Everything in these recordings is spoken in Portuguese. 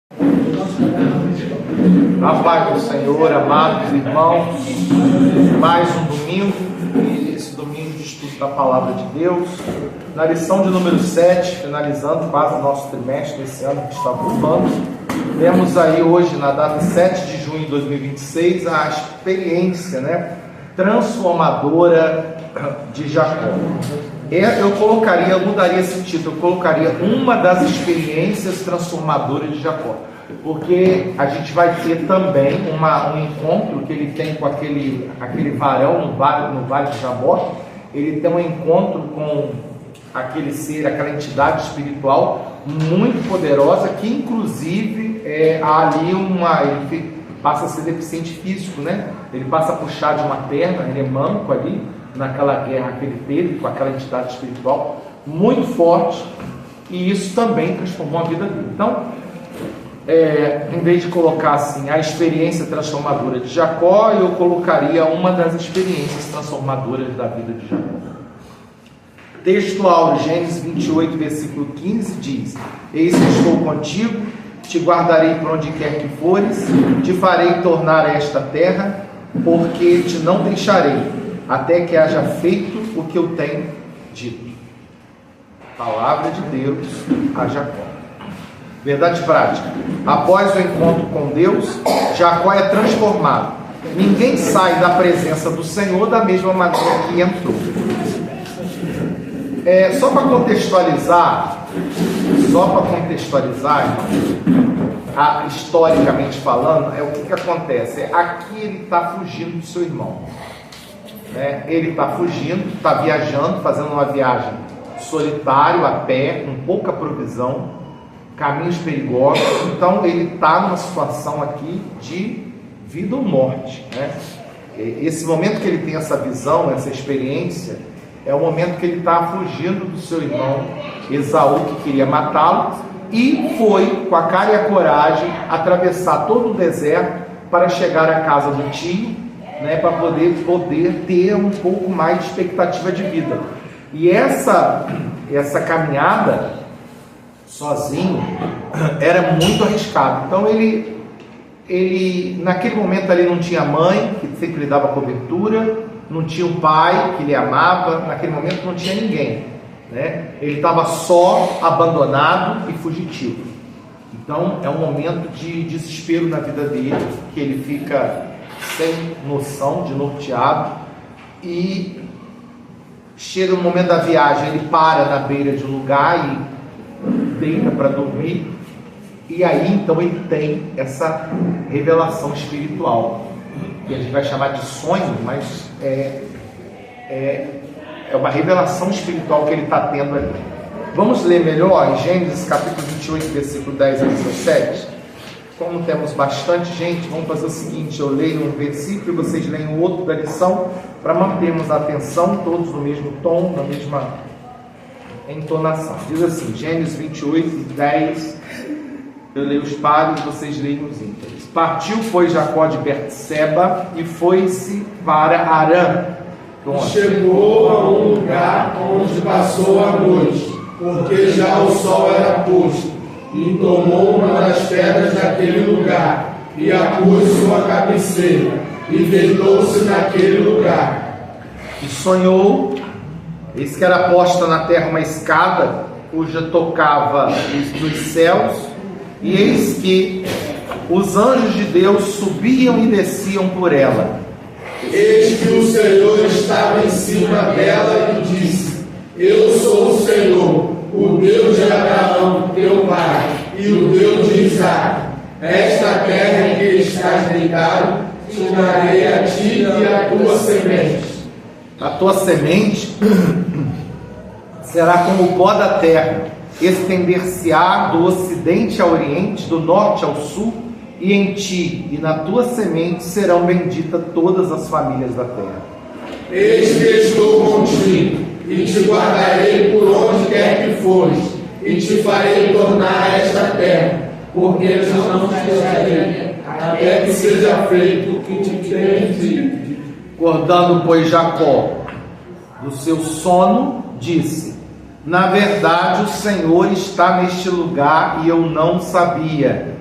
A paz do Senhor, amados irmãos, mais um domingo, e esse domingo de estudo da Palavra de Deus, na lição de número 7, finalizando quase o nosso trimestre esse ano que está voltando. Temos aí hoje, na data 7 de junho de 2026, a experiência transformadora de Jacó. Eu mudaria esse título, eu colocaria uma das experiências transformadoras de Jacó. Porque a gente vai ter também um encontro que ele tem com aquele varão no vale de Jabó. Ele tem um encontro com aquele ser, aquela entidade espiritual muito poderosa, que inclusive há ali ele passa a ser deficiente físico, né? Ele passa a puxar de uma perna, ele é manco ali, naquela guerra que ele teve com aquela entidade espiritual muito forte, e isso também transformou a vida dele. Então, em vez de colocar assim a experiência transformadora de Jacó, eu colocaria uma das experiências transformadoras da vida de Jacó. Textual, Gênesis 28, versículo 15 diz: Eis que estou contigo, te guardarei por onde quer que fores, te farei tornar esta terra, porque te não deixarei, até que haja feito o que eu tenho dito. Palavra de Deus a Jacó. Verdade prática: após o encontro com Deus, Jacó é transformado. Ninguém sai da presença do Senhor da mesma maneira que entrou. Só para contextualizar, historicamente falando, o que acontece? Aqui ele está fugindo do seu irmão. Ele está fugindo, está viajando, fazendo uma viagem solitário, a pé, com pouca provisão, caminhos perigosos. Então ele está numa situação aqui de vida ou morte, Esse momento que ele tem essa visão, essa experiência, é o momento que ele está fugindo do seu irmão Esaú, que queria matá-lo, e foi com a cara e a coragem atravessar todo o deserto para chegar à casa do tio, para poder ter um pouco mais de expectativa de vida. E essa caminhada sozinho era muito arriscado. Então ele naquele momento ali não tinha mãe que sempre lhe dava cobertura, não tinha um pai que lhe amava, naquele momento não tinha ninguém, ele estava só, abandonado e fugitivo. Então é um momento de desespero na vida dele, que ele fica sem noção, de norteado, e chega no momento da viagem, ele para na beira de um lugar e deita para dormir, e aí então ele tem essa revelação espiritual, que a gente vai chamar de sonho, mas é uma revelação espiritual que ele está tendo ali. Vamos ler melhor em Gênesis capítulo 28, versículo 10 a 17. Como temos bastante gente, vamos fazer o seguinte: eu leio um versículo e vocês leem o outro da lição, para mantermos a atenção todos no mesmo tom, na mesma entonação. Diz assim, Gênesis 28, 10, eu leio os pares e vocês leem os ínteres. Partiu, pois, Jacó de Berseba e foi-se para Harã. Chegou a um lugar onde passou a noite, porque já o sol era posto, e tomou uma das pedras daquele lugar, e a pôs sua cabeceira, e deitou-se naquele lugar. E sonhou, eis que era posta na terra uma escada, cuja tocava dos céus, e eis que os anjos de Deus subiam e desciam por ela. Eis que o Senhor estava em cima dela e disse: Eu sou o Senhor, o Deus de Abraão, teu pai, e o Deus de Isaac. Esta terra em que estás deitado, te darei a ti e a tua semente. A tua semente será como o pó da terra, estender-se-á do ocidente ao oriente, do norte ao sul, e em ti e na tua semente serão benditas todas as famílias da terra. Eis que estou contigo, e te guardarei por onde quer que fores, e te farei tornar esta terra, porque eu não te deixarei, até que seja feito o que te tenho dito. Acordando, pois, Jacó do seu sono, disse: Na verdade, o Senhor está neste lugar e eu não sabia.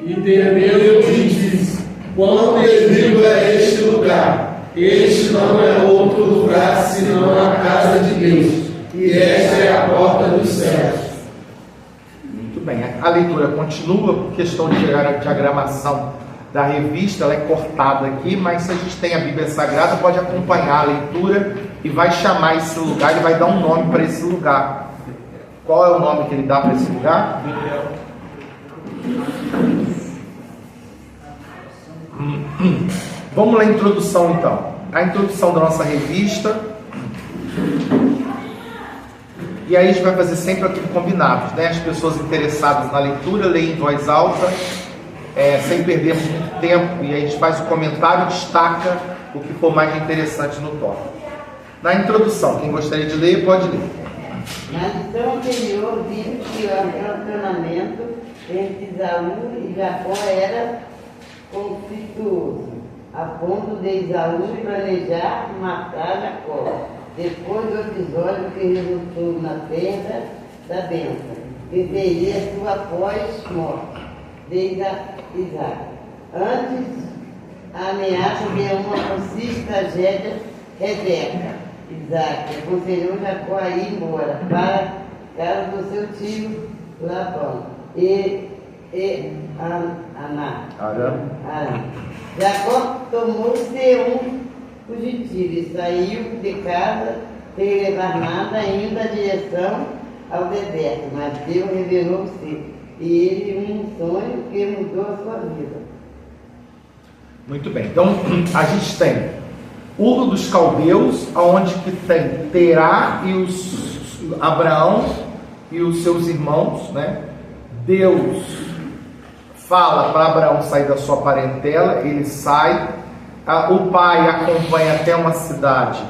E temeu e disse: quão terrível é este lugar! Este não é outro lugar senão a casa de Deus, e esta é a porta dos céus. Muito bem, a leitura continua, por questão de diagramação da revista, ela é cortada aqui, mas se a gente tem a Bíblia Sagrada, pode acompanhar a leitura e vai chamar esse lugar, ele vai dar um nome para esse lugar. Qual é o nome que ele dá para esse lugar? Vamos ler a introdução então. A introdução da nossa revista. E aí a gente vai fazer sempre aquilo combinado, né? As pessoas interessadas na leitura leem em voz alta, sem perdermos muito tempo, e aí a gente faz o comentário e destaca o que for mais interessante no tópico. Na introdução, quem gostaria de ler, pode ler. Na lição anterior, vimos que o relacionamento entre Esaú e Jacó era conflituoso, a ponto de Esaú planejar matar Jacó, depois do episódio que resultou na perda da bênção, que seria sua pós-morte de Isaac. Antes, a ameaça de uma possível tragédia, Rebeca, Isaac aconselhou Jacó a ir embora para a casa do seu tio Labão e Arã. Jacó tomou-se um fugitivo e saiu de casa sem levar nada, indo em direção ao deserto, mas Deus revelou-se e ele um sonho que mudou a sua vida. Muito bem, então a gente tem Ur dos Caldeus, onde que tem Terá e Abraão e os seus irmãos, né? Deus fala para Abraão sair da sua parentela, ele sai, o pai acompanha até uma cidade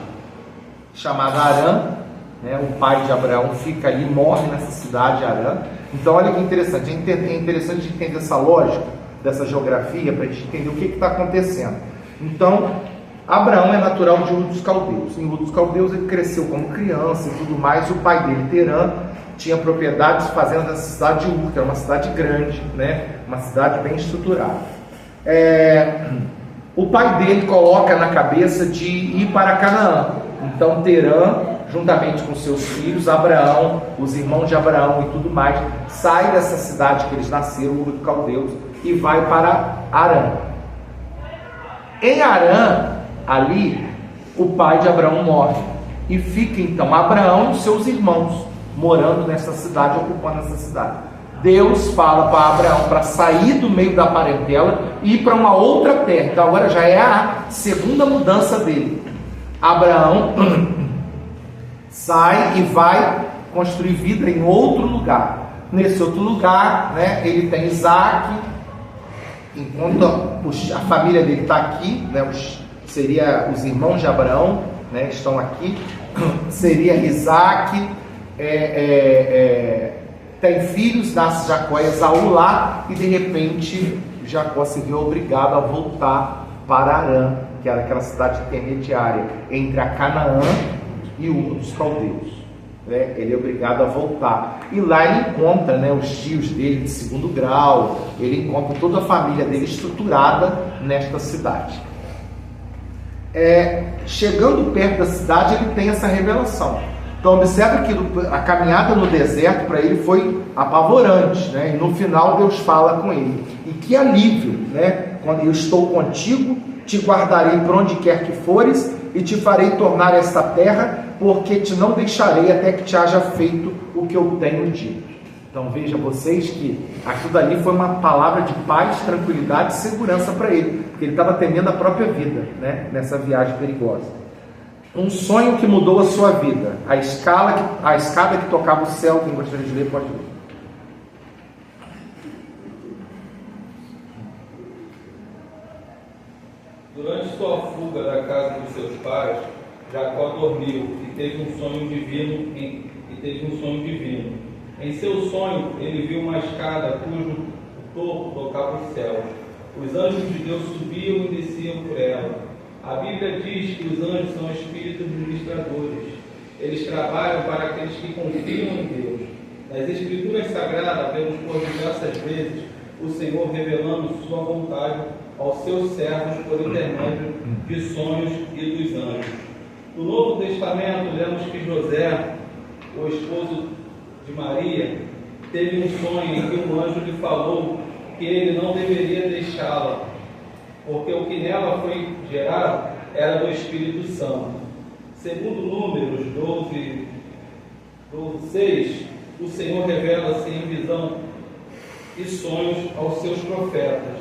chamada Arã, né? O pai de Abraão fica ali, morre nessa cidade, Arã. Então olha que interessante, é interessante entender essa lógica, dessa geografia, para a gente entender o que está acontecendo. Então, Abraão é natural de Ur dos Caldeus. Em Ur dos Caldeus ele cresceu como criança e tudo mais. O pai dele, Terã, tinha propriedades fazendo essa cidade de Ur, que era uma cidade grande, né? Uma cidade bem estruturada. O pai dele coloca na cabeça de ir para Canaã. Então Terã, juntamente com seus filhos, Abraão, os irmãos de Abraão e tudo mais, sai dessa cidade que eles nasceram, Ur dos Caldeus, e vai para Arã. Em Arã, ali, o pai de Abraão morre. E fica então Abraão e seus irmãos morando nessa cidade, ocupando essa cidade. Deus fala para Abraão para sair do meio da parentela e ir para uma outra terra. Então agora já é a segunda mudança dele. Abraão sai e vai construir vida em outro lugar. Nesse outro lugar, né, ele tem Isaac, enquanto a família dele está aqui, né, seria os irmãos de Abraão, né, estão aqui, seria Isaac, tem filhos, nasce Jacó e Esaú lá, e de repente Jacó se viu obrigado a voltar para Arã, que era aquela cidade intermediária entre a Canaã e Ur dos Caldeus. Ele é obrigado a voltar, e lá ele encontra, né, os tios dele de segundo grau, ele encontra toda a família dele estruturada nesta cidade. Chegando perto da cidade, ele tem essa revelação. Então observa que a caminhada no deserto para ele foi apavorante, né? E no final Deus fala com ele, e que alívio, né? Quando eu estou contigo, te guardarei por onde quer que fores, e te farei tornar esta terra, porque te não deixarei até que te haja feito o que eu tenho dito. Então veja vocês que aquilo dali foi uma palavra de paz, tranquilidade e segurança para ele, porque ele estava temendo a própria vida, né? Nessa viagem perigosa. Um sonho que mudou a sua vida, a escada que tocava o céu. Quem gostaria de ler pode ler. Durante sua fuga da casa dos seus pais, Jacó dormiu e teve um sonho divino. Em seu sonho, ele viu uma escada cujo topo tocava os céus. Os anjos de Deus subiam e desciam por ela. A Bíblia diz que os anjos são espíritos ministradores. Eles trabalham para aqueles que confiam em Deus. Nas Escrituras Sagradas, vemos por diversas vezes o Senhor revelando sua vontade aos seus servos por intermédio de sonhos e dos anjos. No Novo Testamento, lemos que José, o esposo de Maria, teve um sonho em que um anjo lhe falou que ele não deveria deixá-la, porque o que nela foi gerado era do Espírito Santo. Segundo Números 12:6, o Senhor revela-se em visão e sonhos aos seus profetas.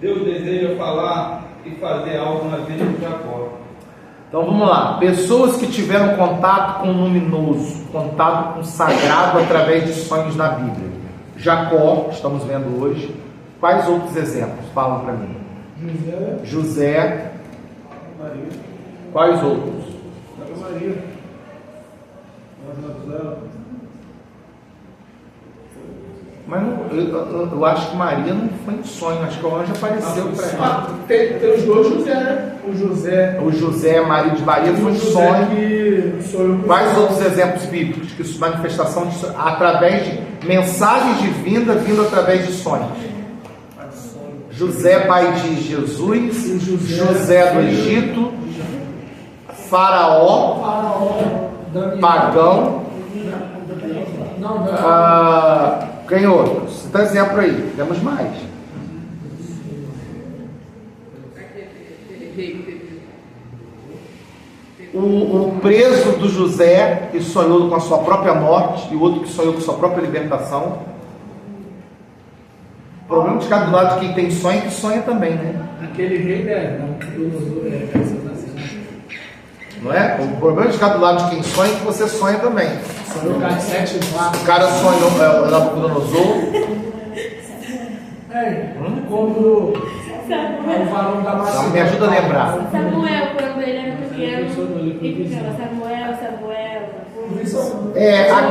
Deus deseja falar e fazer algo na vida de Jacó. Então vamos lá, pessoas que tiveram contato com o luminoso, contato com o sagrado através de sonhos na Bíblia. Jacó, estamos vendo hoje. Quais outros exemplos? Falam para mim. José. Maria. Quais outros? Maria. Mas eu acho que Maria não foi em sonho, acho que o anjo apareceu para ela. Tem os dois José, né? O José, marido de Maria, foi em sonho. Quais outros exemplos bíblicos que isso manifestação de, através de mensagens de vinda vindo através de sonhos? José, pai de Jesus, José do Egito, Faraó, pagão. Quem outros? Cita exemplo aí, temos mais. O preso do José, que sonhou com a sua própria morte, e o outro que sonhou com a sua própria libertação. O problema de ficar do lado de quem tem sonho, que sonha também, né? Aquele rei, né? Não é? O problema de ficar do lado de quem sonha é que você sonha também. O cara sonhou o Nabucodonosor. Quando o varão da Macedônia. Me ajuda a lembrar. Samuel, quando ele era pequeno, e ficava Samuel.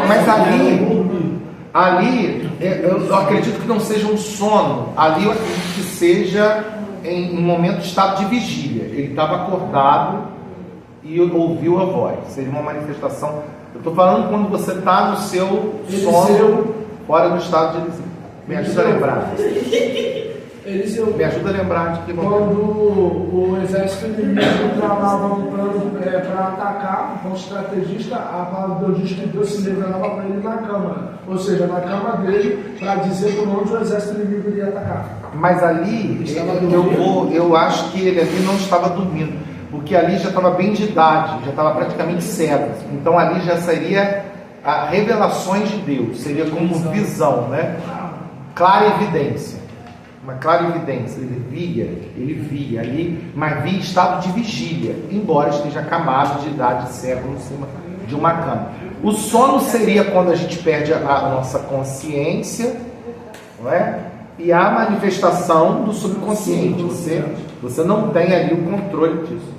Mas ali, eu acredito que não seja um sono. Ali eu acredito que seja em um momento de estado de vigília. Ele estava acordado e ouviu a voz. Seria uma manifestação. Eu estou falando quando você está no seu sono, fora do estado de Eliseu. Me ajuda a lembrar. Me ajuda a lembrar de que momento. Quando o exército inimigo tramava um plano para atacar, um estrategista, a palavra de Deus diz que Deus se revelava para ele na cama. Ou seja, na cama dele, para dizer por onde o exército inimigo iria atacar. Mas ali, eu acho que ele ali não estava dormindo, porque ali já estava bem de idade, já estava praticamente cego. Então ali já seria a revelações de Deus, seria como visão, né? Clara evidência. Uma clara evidência, ele via ali, mas via em estado de vigília, embora esteja acamado de idade cego em cima de uma cama. O sono seria quando a gente perde a nossa consciência, não é? E a manifestação do subconsciente, você não tem ali o controle disso.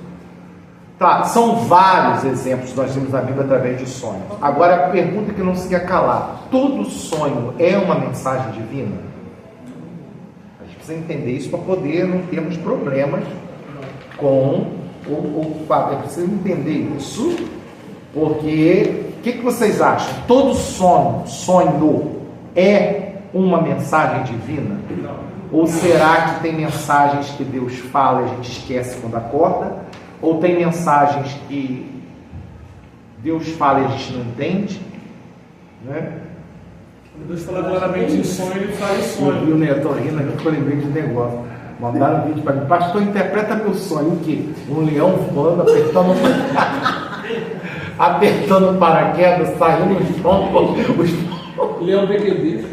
Tá, são vários exemplos que nós temos na Bíblia através de sonhos. Agora a pergunta que não se quer calar: todo sonho é uma mensagem divina? A gente precisa entender isso para poder não termos problemas com é preciso entender isso, porque o que vocês acham? Todo sonho é uma mensagem divina? Ou será que tem mensagens que Deus fala e a gente esquece quando acorda? Ou tem mensagens que Deus fala e a gente não entende? Né? Quando Deus fala claramente em sonho, ele fala em sonho. Eu estou rindo aqui porque eu lembrei de um negócio. Mandaram um vídeo para mim: pastor, interpreta meu sonho. O quê? Um leão voando, apertando paraquedas, saindo os troncos. Leão PQD.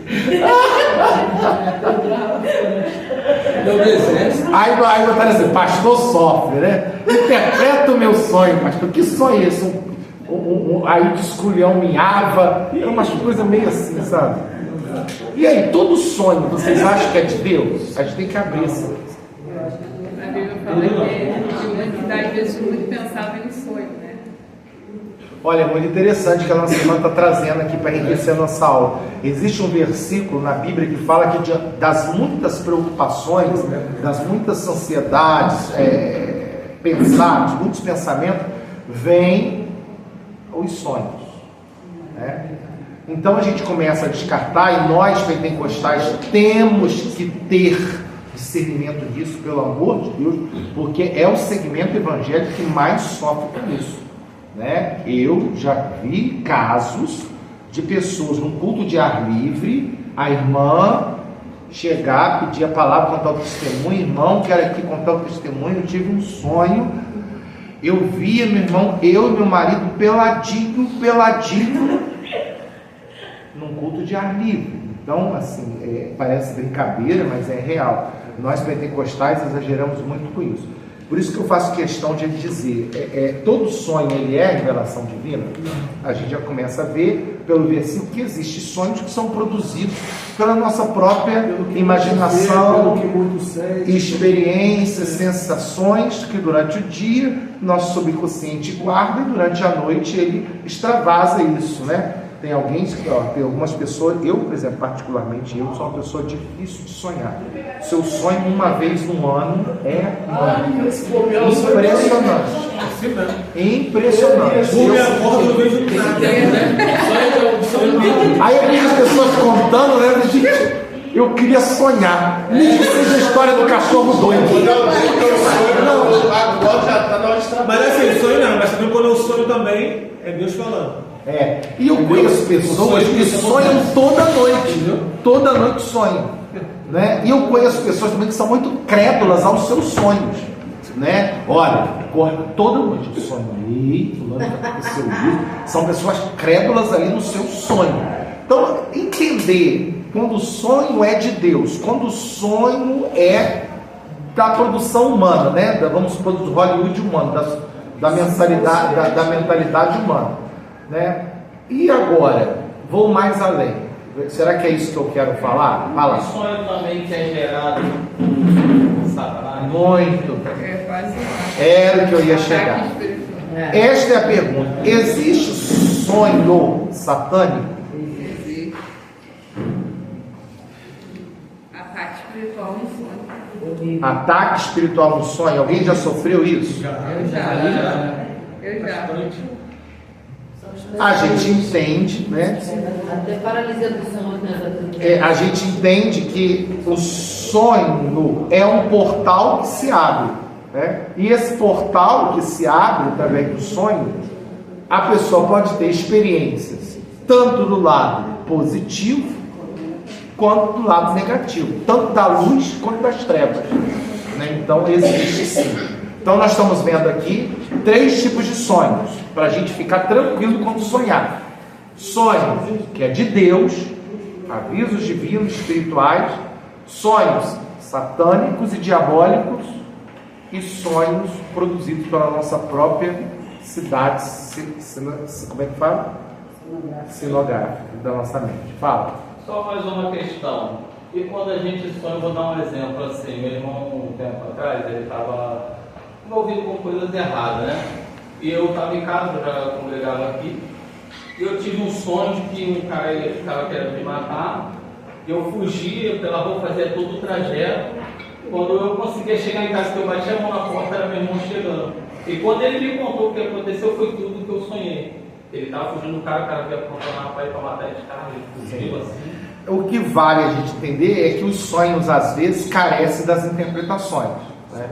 Leão do exército. Aí botaram assim: pastor sofre, né? Interpreta o meu sonho, pastor. Que sonho é esse? Aí diz que o leão miava. Era umas coisas meio assim, sabe? E aí, todo sonho, vocês acham que é de Deus? A gente tem que abrir isso. A Bíblia fala que às vezes muito pensava em sonho, né? Olha, é muito interessante que a nossa irmã está trazendo aqui para enriquecer a nossa aula. Existe um versículo na Bíblia que fala que das muitas preocupações, das muitas ansiedades, dos muitos pensamentos, vêm os sonhos. Né? Então a gente começa a descartar, e nós pentecostais temos que ter discernimento disso, pelo amor de Deus, porque é o segmento evangélico que mais sofre com isso, né? Eu já vi casos de pessoas num culto de ar livre, a irmã chegar, pedir a palavra, contar o testemunho. Irmão, quero aqui contar o testemunho, eu tive um sonho, eu via, meu irmão, eu e meu marido peladinho, num culto de ar livre. Então, assim, parece brincadeira, mas é real. Nós pentecostais exageramos muito com isso. Por isso que eu faço questão de dizer, todo sonho ele é revelação divina? A gente já começa a ver pelo versículo que existem sonhos que são produzidos pela nossa própria imaginação, experiências, sensações que durante o dia nosso subconsciente guarda, e durante a noite ele extravasa isso, né? Tem algumas pessoas, eu, por exemplo, particularmente, eu sou uma pessoa difícil de sonhar. Se eu sonho uma vez no ano, é impressionante. Impressionante. Aí eu vejo as pessoas contando, né? Gente, eu queria sonhar. Nem que seja a história do cachorro doido. Mas assim, sonho não, mas também quando eu sonho também, é Deus falando. E eu conheço pessoas que sonham toda noite, viu? Toda noite sonham, né? E eu conheço pessoas também que são muito crédulas aos seus sonhos, né? Olha, toda noite eu sonhei, fulano aconteceu isso. São pessoas crédulas ali no seu sonho. Então, entender quando o sonho é de Deus, quando o sonho é da produção humana, né? Vamos supor, do Hollywood humano, da mentalidade humana, né? E agora, vou mais além. Será que é isso que eu quero falar? Fala. O sonho também que é gerado Satanás. Muito. Quase. Era o que eu ia chegar. Esta é a pergunta. Existe sonho satânico? Existe. Ataque espiritual no sonho. Ataque espiritual no sonho. Alguém já sofreu isso? Eu já. A gente entende, né? Até paralisia do sono, A gente entende que o sonho é um portal que se abre, né? E esse portal que se abre através do sonho, a pessoa pode ter experiências tanto do lado positivo quanto do lado negativo, tanto da luz quanto das trevas, né? Então existe sim. Então nós estamos vendo aqui 3 tipos de sonhos, para a gente ficar tranquilo quando sonhar. Sonhos que é de Deus, avisos divinos, espirituais, sonhos satânicos e diabólicos, e sonhos produzidos pela nossa própria cidade, como é que fala? Sinográfica da nossa mente. Fala. Só mais uma questão. E quando a gente sonha, vou dar um exemplo assim, meu irmão um tempo atrás, ele estava envolvido com coisas erradas, né? E eu estava em casa, eu já congregava aqui, e eu tive um sonho de que um cara ficava querendo me matar, eu fugia pela rua, fazia todo o trajeto. Quando eu conseguia chegar em casa, que eu batia a mão na porta, era meu irmão chegando. E quando ele me contou o que aconteceu, foi tudo que eu sonhei. Ele estava fugindo do cara, o cara veio apontar na rapaz para matar esse cara, ele fugiu assim. O que vale a gente entender é que os sonhos, às vezes, carecem das interpretações, né?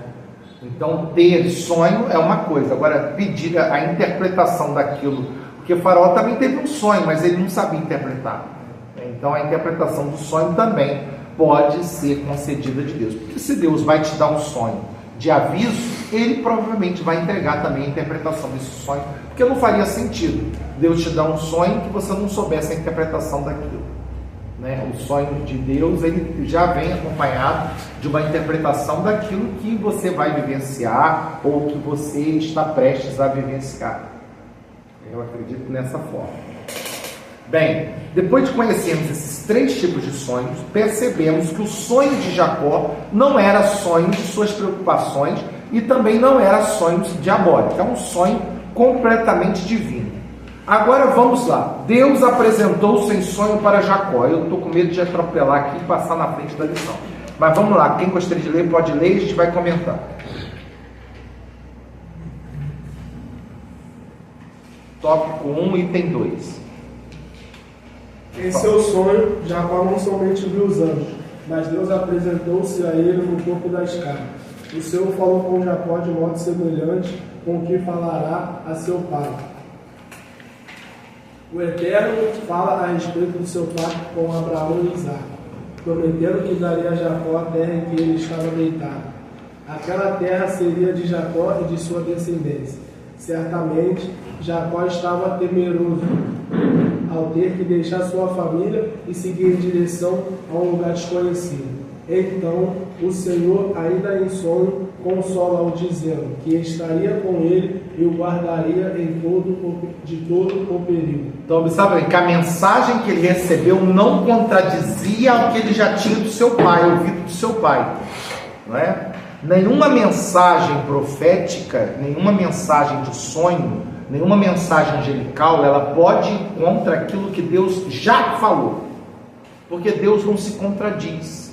Então, ter sonho é uma coisa, agora pedir a interpretação daquilo, porque o Faraó também teve um sonho, mas ele não sabia interpretar. Então, a interpretação do sonho também pode ser concedida de Deus, porque se Deus vai te dar um sonho de aviso, ele provavelmente vai entregar também a interpretação desse sonho, porque não faria sentido Deus te dar um sonho que você não soubesse a interpretação daquilo, né? O sonho de Deus, ele já vem acompanhado de uma interpretação daquilo que você vai vivenciar ou que você está prestes a vivenciar. Eu acredito nessa forma. Bem, depois de conhecermos esses 3 tipos de sonhos, percebemos que o sonho de Jacó não era sonho de suas preocupações e também não era sonho diabólico, é um sonho completamente divino. Agora vamos lá. Deus apresentou-se em sonho para Jacó. Eu estou com medo de atropelar aqui e passar na frente da lição. Mas vamos lá, quem gostaria de ler pode ler e a gente vai comentar. Tópico 1, item 2. Em seu sonho, Jacó não somente viu os anjos, mas Deus apresentou-se a ele no topo da escada. O Senhor falou com Jacó de modo semelhante com o que falará a seu pai. O Eterno fala a respeito do seu pacto com Abraão e Isaque, prometendo que daria a Jacó a terra em que ele estava deitado. Aquela terra seria de Jacó e de sua descendência. Certamente, Jacó estava temeroso ao ter que deixar sua família e seguir em direção a um lugar desconhecido. Então, o Senhor, ainda em sonho, consola-o, dizendo que estaria com ele e o guardaria de todo o período. Então, observe que a mensagem que ele recebeu não contradizia o que ele já tinha do seu pai, ouvido do seu pai. Não é? Nenhuma mensagem profética, nenhuma mensagem de sonho, nenhuma mensagem angelical, ela pode ir contra aquilo que Deus já falou. Porque Deus não se contradiz.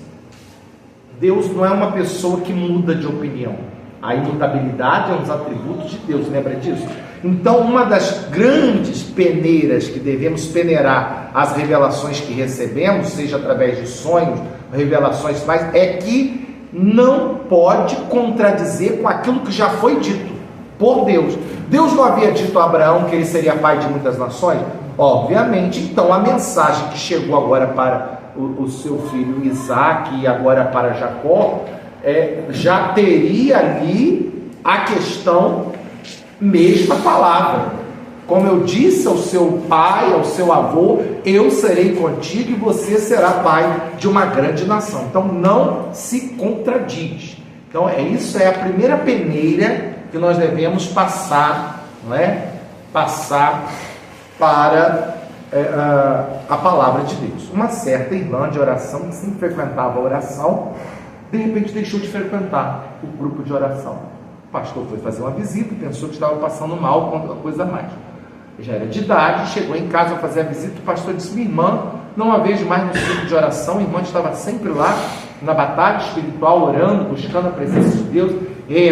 Deus não é uma pessoa que muda de opinião. A imutabilidade é um dos atributos de Deus, lembra disso? Então, uma das grandes peneiras que devemos peneirar as revelações que recebemos, seja através de sonhos, revelações mais, é que não pode contradizer com aquilo que já foi dito por Deus. Deus não havia dito a Abraão que ele seria pai de muitas nações? Obviamente. Então a mensagem que chegou agora para o seu filho Isaque e agora para Jacó, já teria ali a questão, mesma palavra. Como eu disse ao seu pai, ao seu avô, eu serei contigo e você será pai de uma grande nação. Então não se contradiz. Então isso é a primeira peneira que nós devemos passar, não é? Passar para a palavra de Deus. Uma certa irmã de oração que sempre frequentava a oração, de repente deixou de frequentar o grupo de oração. O pastor foi fazer uma visita, pensou que estava passando mal com a coisa mais. Já era de idade, chegou em casa a fazer a visita, o pastor disse: minha irmã, não a vejo mais no grupo de oração. A irmã estava sempre lá na batalha espiritual, orando, buscando a presença de Deus.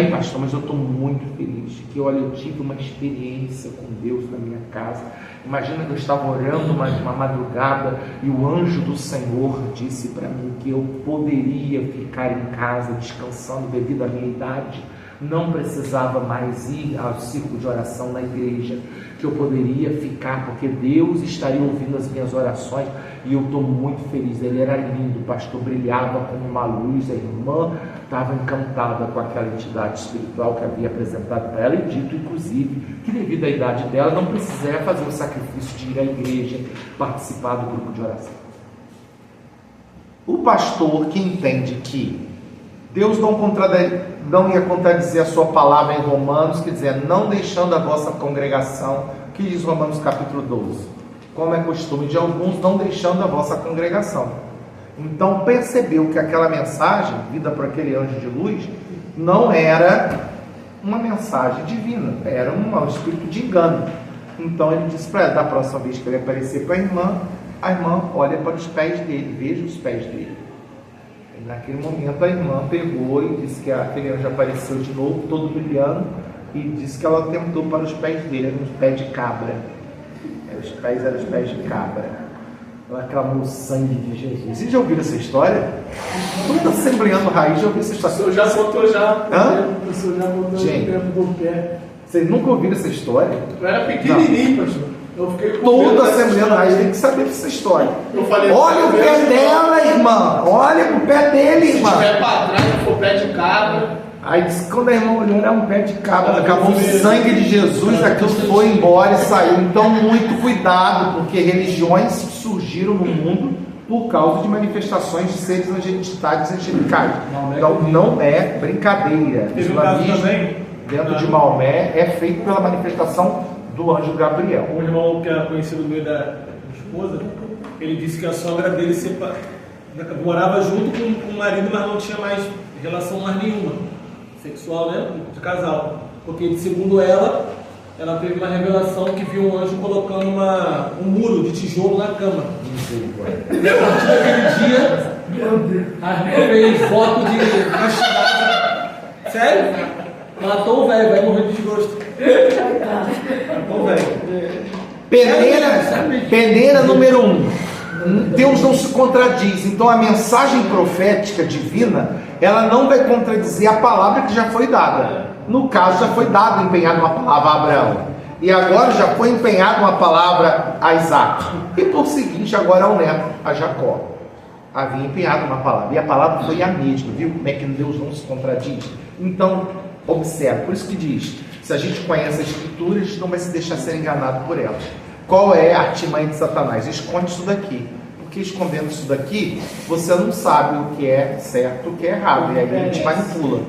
Pastor, mas eu estou muito feliz que, olha, eu tive uma experiência com Deus na minha casa. Imagina que eu estava orando uma madrugada e o anjo do Senhor disse para mim que eu poderia ficar em casa descansando devido à minha idade, não precisava mais ir ao círculo de oração na igreja, que eu poderia ficar, porque Deus estaria ouvindo as minhas orações, e eu estou muito feliz. Ele era lindo, o pastor brilhava como uma luz, a irmã estava encantada com aquela entidade espiritual que havia apresentado para ela, e dito inclusive que devido à idade dela não precisaria fazer o sacrifício de ir à igreja, participar do grupo de oração. O pastor que entende que Deus não ia contradizer a sua palavra em Romanos, que dizia, não deixando a vossa congregação, que diz Romanos capítulo 12, como é costume de alguns, não deixando a vossa congregação. Então percebeu que aquela mensagem, vida por aquele anjo de luz, não era uma mensagem divina, era um espírito de engano. Então ele disse para ela, da próxima vez que ele aparecer para a irmã olha para os pés dele, veja os pés dele. E naquele momento a irmã pegou e disse que aquele anjo apareceu de novo, todo brilhando, e disse que ela tentou para os pés dele, eram os pés de cabra. Os pés eram os pés de cabra. Ela clamou o sangue de Jesus. Vocês já ouviram essa história? Toda assembleando raiz já ouviu essa história. O senhor já botou já. Hã? O senhor já botou o tempo do pé. Vocês nunca ouviram essa história? Eu era pequenininho, pastor. Eu fiquei com Toda assembleando raiz tem que saber dessa história. Eu falei, olha o pé dela, irmã. Olha o pé dele, irmã. Se tiver para trás, se for pé de cabra. Aí disse, quando a irmã olhou, era um pé de cabra, acabou o sangue de Jesus, aquilo foi embora e saiu. Então, muito cuidado, porque religiões surgiram no mundo por causa de manifestações de seres entidades angelicais. Então, não é brincadeira. O islamismo dentro de Maomé é feito pela manifestação do anjo Gabriel. Um irmão que era conhecido do meio da esposa, ele disse que a sogra dele morava junto com o marido, mas não tinha mais relação mais nenhuma sexual, né, de casal, porque segundo ela teve uma revelação que viu um anjo colocando um muro de tijolo na cama. E a partir daquele dia, a irmã fez foto de castidade. Sério? Matou o velho morreu de desgosto. Matou o velho. Peneira número 1. Deus não se contradiz. Então a mensagem profética divina, ela não vai contradizer a palavra que já foi dada. No caso, já foi dada, empenhada uma palavra a Abraão. E agora já foi empenhada uma palavra a Isaac. E por seguinte, agora ao neto, a Jacó. Havia empenhado uma palavra. E a palavra foi a mesma. Viu como é que Deus não se contradiz? Então, observe. Por isso que diz, se a gente conhece as Escrituras, a gente não vai se deixar ser enganado por elas. Qual é a artimanha de Satanás? Esconde isso daqui. Porque escondendo isso daqui, você não sabe o que é certo e o que é errado. E aí ele te manipula.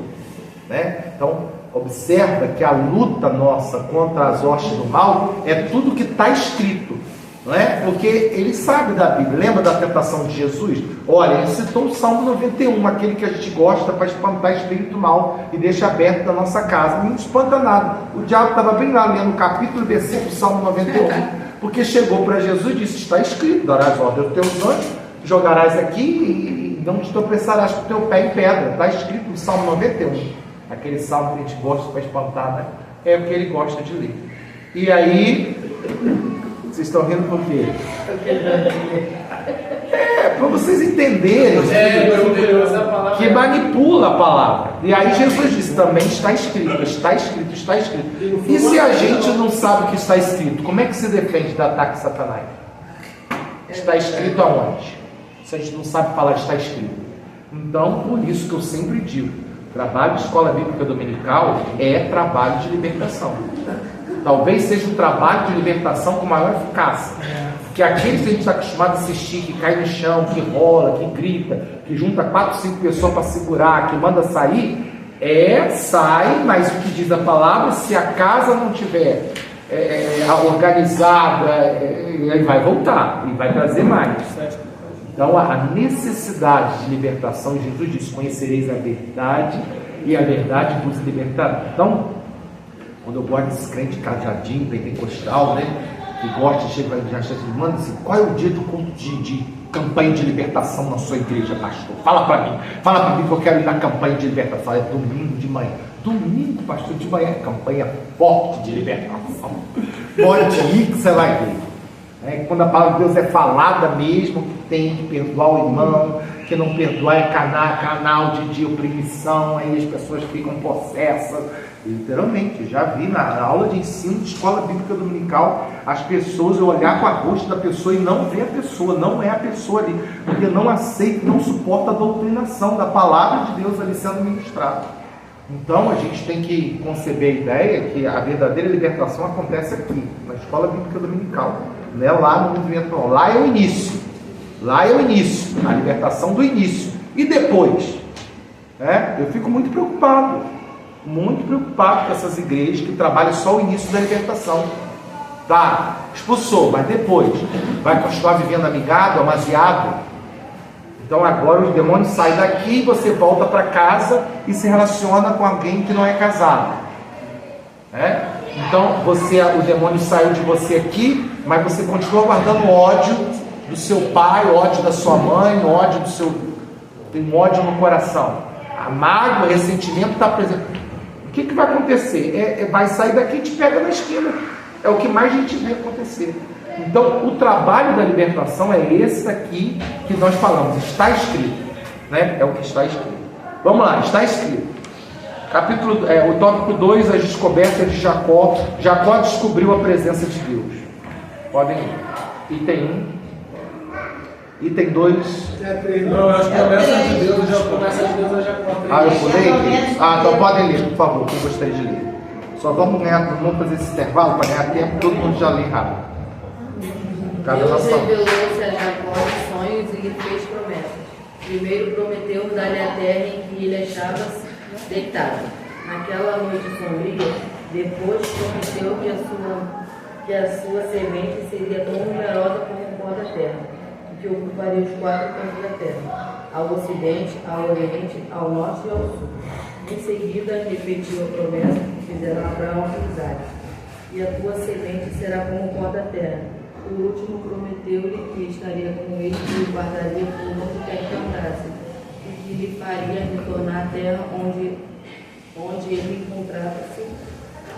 Né? Então, observa que a luta nossa contra as hostes do mal é tudo que está escrito. Não é? Porque ele sabe da Bíblia. Lembra da tentação de Jesus? Olha, ele citou o Salmo 91, aquele que a gente gosta para espantar espírito mal e deixa aberto da nossa casa. Não espanta nada. O diabo estava bem lá lendo o capítulo e versículo do Salmo 91, porque chegou para Jesus e disse: está escrito, darás ordem aos teus anjos, jogarás aqui e não te tropeçarás com o teu pé em pedra. Está escrito no Salmo 91. Aquele salmo que a gente gosta para espantar, né? É o que ele gosta de ler. E aí, vocês estão rindo por quê? Para vocês entenderem que manipula a palavra. E aí Jesus disse: também está escrito, está escrito, está escrito. E se a gente não sabe o que está escrito, como é que se defende do ataque de Satanás? Está escrito aonde? Se a gente não sabe falar, está escrito. Então, por isso que eu sempre digo, trabalho de escola bíblica dominical é trabalho de libertação. Talvez seja um trabalho de libertação com maior eficácia. Porque aqueles que a gente está acostumado a assistir, que cai no chão, que rola, que grita, que junta 4, 5 pessoas para segurar, que manda sair, sai, mas o que diz a palavra, se a casa não tiver organizada, ele vai voltar, e vai trazer mais. Então a necessidade de libertação, Jesus disse: conhecereis a verdade, e a verdade vos libertará. Então, quando eu gosto desse crente cajadinho, pentecostal, né, que gosta de chegar de achar assim, manda assim: qual é o dia do culto de campanha de libertação na sua igreja, pastor? Fala para mim que eu quero ir na campanha de libertação. É domingo de manhã. Domingo, pastor, de manhã, campanha forte de libertação. Pode ir que você vai ver. Quando a palavra de Deus é falada mesmo, que tem que perdoar o irmão, que não perdoar é canal de oprimição, aí as pessoas ficam possessas. Literalmente, já vi na aula de ensino de escola bíblica dominical, as pessoas, eu olhar para o rosto da pessoa e não ver a pessoa, não é a pessoa ali, porque não aceita, não suporta a doutrinação da palavra de Deus ali sendo ministrada. Então a gente tem que conceber a ideia que a verdadeira libertação acontece aqui, na escola bíblica dominical, não é lá no movimento não. Lá é o início, a libertação do início. E depois? Eu fico muito preocupado com essas igrejas que trabalham só o início da libertação. Tá, expulsou, mas depois vai continuar vivendo amigado, amaziado. Então agora os demônios saem daqui e você volta para casa e se relaciona com alguém que não é casado. Então o demônio saiu de você aqui, mas você continua guardando ódio do seu pai, ódio da sua mãe, ódio do seu... tem um ódio no coração. A mágoa, o ressentimento está presente. O que vai acontecer? Vai sair daqui e te pega na esquina. É o que mais a gente vê acontecer. Então, o trabalho da libertação é esse aqui que nós falamos. Está escrito. É o que está escrito. Vamos lá, está escrito. O tópico 2, as descobertas de Jacó. Jacó descobriu a presença de Deus. Podem ir. Item 1. Item 2. Não, eu acho que começa de Deus, já começa de Deus a Jacó. Eu pulei? Então podem ler, por favor, que eu gostaria de ler. Só vamos fazer esse intervalo para ganhar tempo, todo mundo já lê rápido. Deus revelou-se a Jacó em sonhos e lhe fez promessas. Primeiro prometeu dar-lhe a terra em que ele achava deitado, naquela noite sombria. Depois prometeu que a sua semente seria tão numerosa como o pó da terra, que ocuparia os 4 cantos da terra, ao ocidente, ao oriente, ao norte e ao sul. Em seguida, repetiu a promessa que fizeram a Abraão e Isaac: e a tua semente será como o pó da terra. Por último, prometeu-lhe que estaria com ele e o guardaria por onde quer que andasse, e que lhe faria retornar à terra onde ele encontrava-se,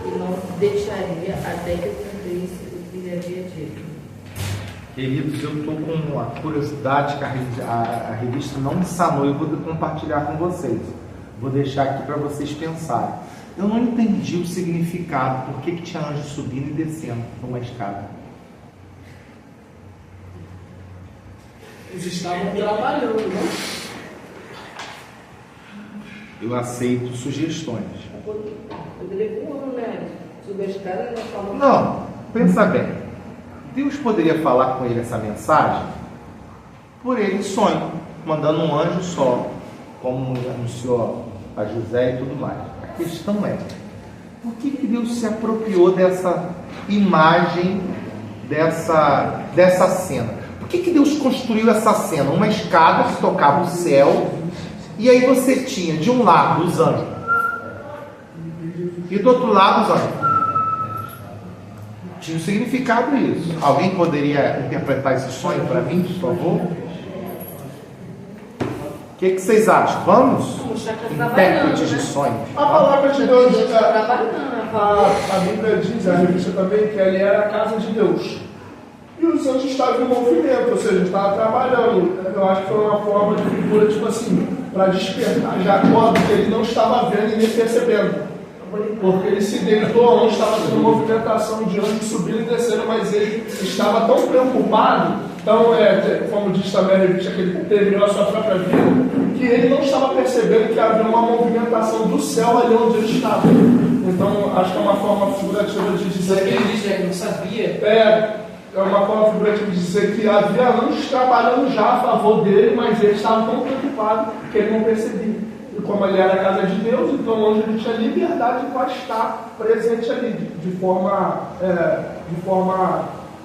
e não deixaria até que cumprisse o que lhe havia dito. Queridos, eu estou com uma curiosidade que a revista não me sanou, eu vou compartilhar com vocês. Vou deixar aqui para vocês pensarem. Eu não entendi o significado, por que tinha anjo subindo e descendo numa escada. Eles estavam trabalhando, né? Eu aceito sugestões. Poderia vir um, né? Subir a escada e não falar. Não, pensa bem. Deus poderia falar com ele essa mensagem por ele em sonho, mandando um anjo só, como anunciou a José e tudo mais. A questão é, por que Deus se apropriou dessa imagem, dessa cena? Por que Deus construiu essa cena? Uma escada que tocava o céu, e aí você tinha de um lado os anjos e do outro lado os anjos. Tinha um significado isso. Alguém poderia interpretar esse sonho para mim, por favor? O que vocês acham? Vamos? Intérpretes de sonhos. A palavra de Deus, a Bíblia diz, a revista também, que ali era a casa de Deus. E os anjos estavam em movimento, ou seja, estavam trabalhando. Eu acho que foi uma forma de figura, tipo assim, para despertar Jacó, que ele não estava vendo e nem percebendo. Porque ele se deitou onde estava tendo movimentação de anjos subindo e descendo, mas ele estava tão preocupado, como diz também a revista, que ele terminou a sua própria vida, que ele não estava percebendo que havia uma movimentação do céu ali onde ele estava. Então, acho que é uma forma figurativa de dizer que ele não sabia. É uma forma figurativa de dizer que havia anjos trabalhando já a favor dele, mas ele estava tão preocupado que ele não percebia. E como ele era a casa de Deus, então o anjo tinha liberdade para estar presente ali, de forma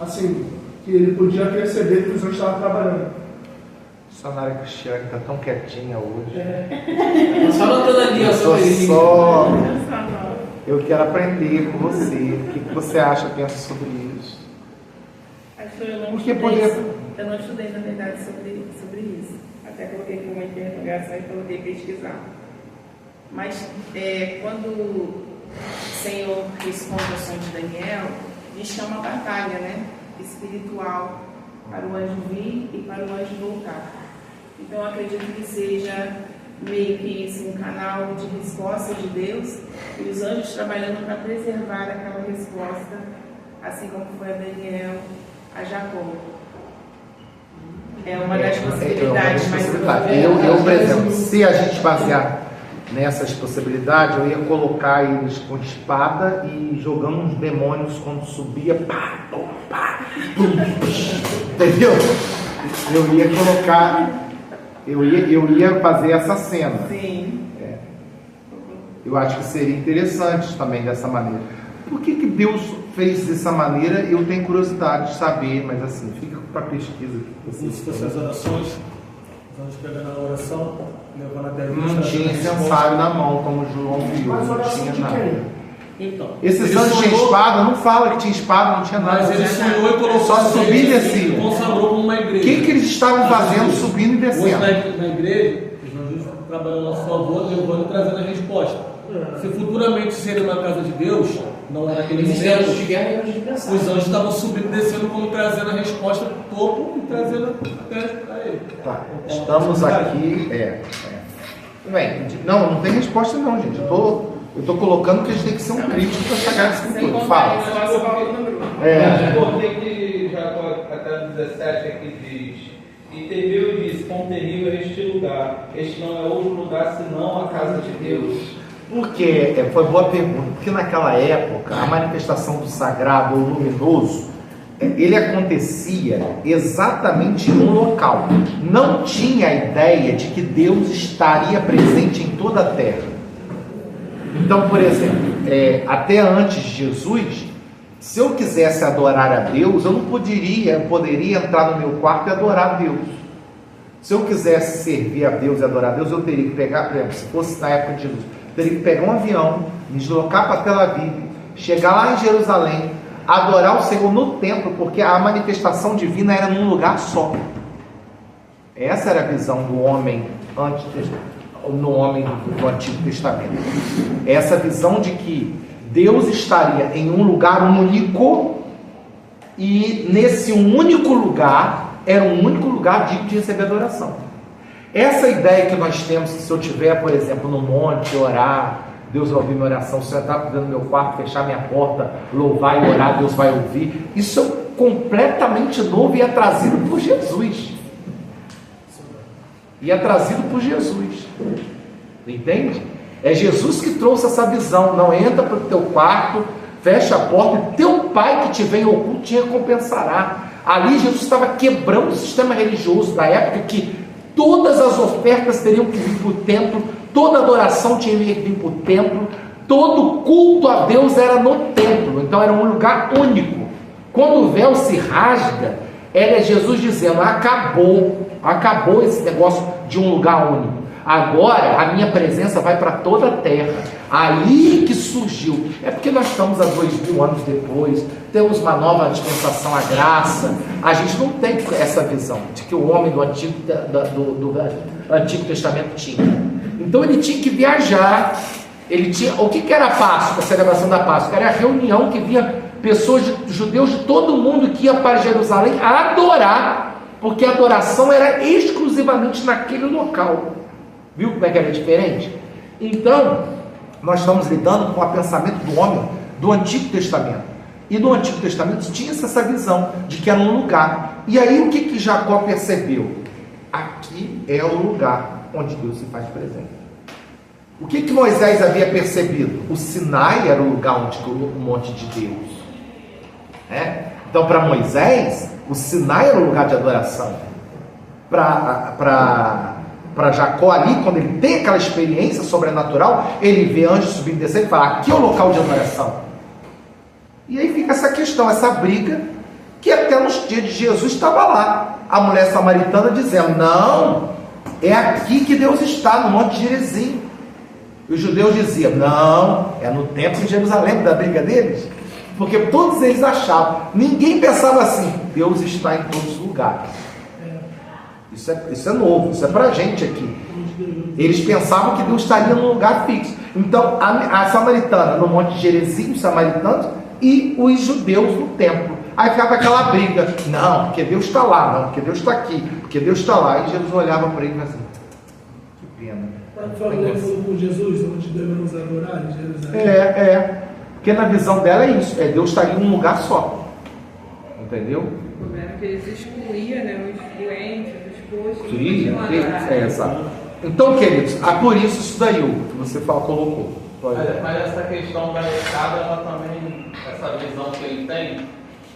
assim, que ele podia perceber que os anjos estavam trabalhando. A missionária Cristiane está tão quietinha hoje. Só notando ali, Eu quero aprender com você. O que você acha, pensa sobre isso? Eu não estudei, na verdade, sobre isso. Até coloquei como uma interrogação e coloquei pesquisar. Mas quando o Senhor responde ao sonho de Daniel, diz que é uma batalha, né? Espiritual, para o anjo vir e para o anjo voltar. Então eu acredito que seja meio que isso, um canal de resposta de Deus e os anjos trabalhando para preservar aquela resposta, assim como foi a Daniel, a Jacó. É uma das possibilidades, eu, por exemplo, se a gente basear nessas possibilidades, eu ia colocar eles com espada e jogando uns demônios quando subia, pá, pum, pá, pum, entendeu? Eu ia colocar, eu ia fazer essa cena. Sim. Eu acho que seria interessante também dessa maneira. Por que Deus fez dessa maneira? Eu tenho curiosidade de saber, mas assim, fica para pesquisa. Se fossem as orações, vamos pegar na oração, levando até a não tinha incensário na mão, como João viu. Mas não oração tinha de nada. quem? Então, esses anjos tinham espada, não fala que tinha espada, não tinha nada. Mas ele sonhou e colocou só subir e descer. Consagrou como uma igreja. O que eles estavam fazendo subindo e descendo? Hoje na igreja, os anjos trabalhando a nosso favor, levando e trazendo a resposta. Se futuramente seria na casa de Deus, não era aquele momento, os anjos estavam subindo e descendo como trazendo a resposta do topo e trazendo até para ele. Tá, estamos aqui. Bem, não tem resposta não, gente. Eu tô colocando que a gente tem que ser um crítico para chegar nesse futuro. Fala. Por que Jacó, até no 17 aqui diz: e temeu e disse, quão terrível é este lugar. Este não é outro lugar senão a casa de Deus. Porque, foi boa pergunta, porque naquela época a manifestação do sagrado ou luminoso, ele acontecia exatamente em um local. Não tinha a ideia de que Deus estaria presente em toda a terra. Então, por exemplo, até antes de Jesus, se eu quisesse adorar a Deus, eu não poderia entrar no meu quarto e adorar a Deus. Se eu quisesse servir a Deus e adorar a Deus, eu teria que pegar, por exemplo, se fosse na época de Jesus, teria que pegar um avião, me deslocar para Tel Aviv, chegar lá em Jerusalém, adorar o Senhor no templo, porque a manifestação divina era num lugar só. Essa era a visão do homem no homem do Antigo Testamento. Essa visão de que Deus estaria em um lugar único e nesse único lugar, era um único lugar digno de receber adoração. Essa ideia que nós temos, que se eu estiver, por exemplo, no monte, orar, Deus vai ouvir minha oração. Se eu entrar dentro do meu quarto, fechar minha porta, louvar e orar, Deus vai ouvir. Isso é completamente novo e é trazido por Jesus. E é trazido por Jesus. Entende? É Jesus que trouxe essa visão. Não entra para o teu quarto, fecha a porta, e teu pai que te vem oculto te recompensará. Ali Jesus estava quebrando o sistema religioso da época, que todas as ofertas teriam que vir para o templo, toda adoração tinha que vir para o templo, todo culto a Deus era no templo. Então era um lugar único. Quando o véu se rasga, é Jesus dizendo: acabou esse negócio de um lugar único. Agora a minha presença vai para toda a terra. Aí que surgiu. É porque nós estamos há 2000 anos depois, temos uma nova dispensação à graça. A gente não tem essa visão de que o homem do Antigo Testamento tinha. Então ele tinha que viajar. O que era a Páscoa, a celebração da Páscoa? Era a reunião que vinha pessoas, judeus de todo mundo, que ia para Jerusalém a adorar, porque a adoração era exclusivamente naquele local. Viu como é que era diferente? Então, nós estamos lidando com o pensamento do homem do Antigo Testamento. E no Antigo Testamento tinha essa visão de que era um lugar. E aí o que Jacó percebeu? Aqui é o lugar onde Deus se faz presente. O que Moisés havia percebido? O Sinai era o lugar onde o monte de Deus. Então, para Moisés, o Sinai era o lugar de adoração. Para Jacó ali, quando ele tem aquela experiência sobrenatural, ele vê anjos subindo e descendo e fala: aqui é o local de adoração. E aí fica essa questão, essa briga, que até nos dias de Jesus estava lá. A mulher samaritana dizendo: não, é aqui que Deus está, no Monte Gerizim. E os judeus diziam: não, é no templo de Jerusalém, da briga deles. Porque todos eles achavam, ninguém pensava assim: Deus está em todos os lugares. Isso é novo, isso é pra gente aqui. Eles pensavam que Deus estaria num lugar fixo. Então a samaritana no Monte Gerizim, os samaritanos, e os judeus no templo. Aí ficava aquela briga: não, porque Deus está lá, não, porque Deus está aqui, porque Deus está lá. E Jesus olhava para ele e assim: que pena. Falou com Jesus, onde devemos adorar em Jerusalém. Porque na visão dela é isso, Deus estaria em um lugar só. Entendeu? O problema é que eles excluíam, né, os doentes, os coxos. Exato. Então, queridos, por isso daí que você colocou. Mas essa questão da escada, ela também, essa visão que ele tem,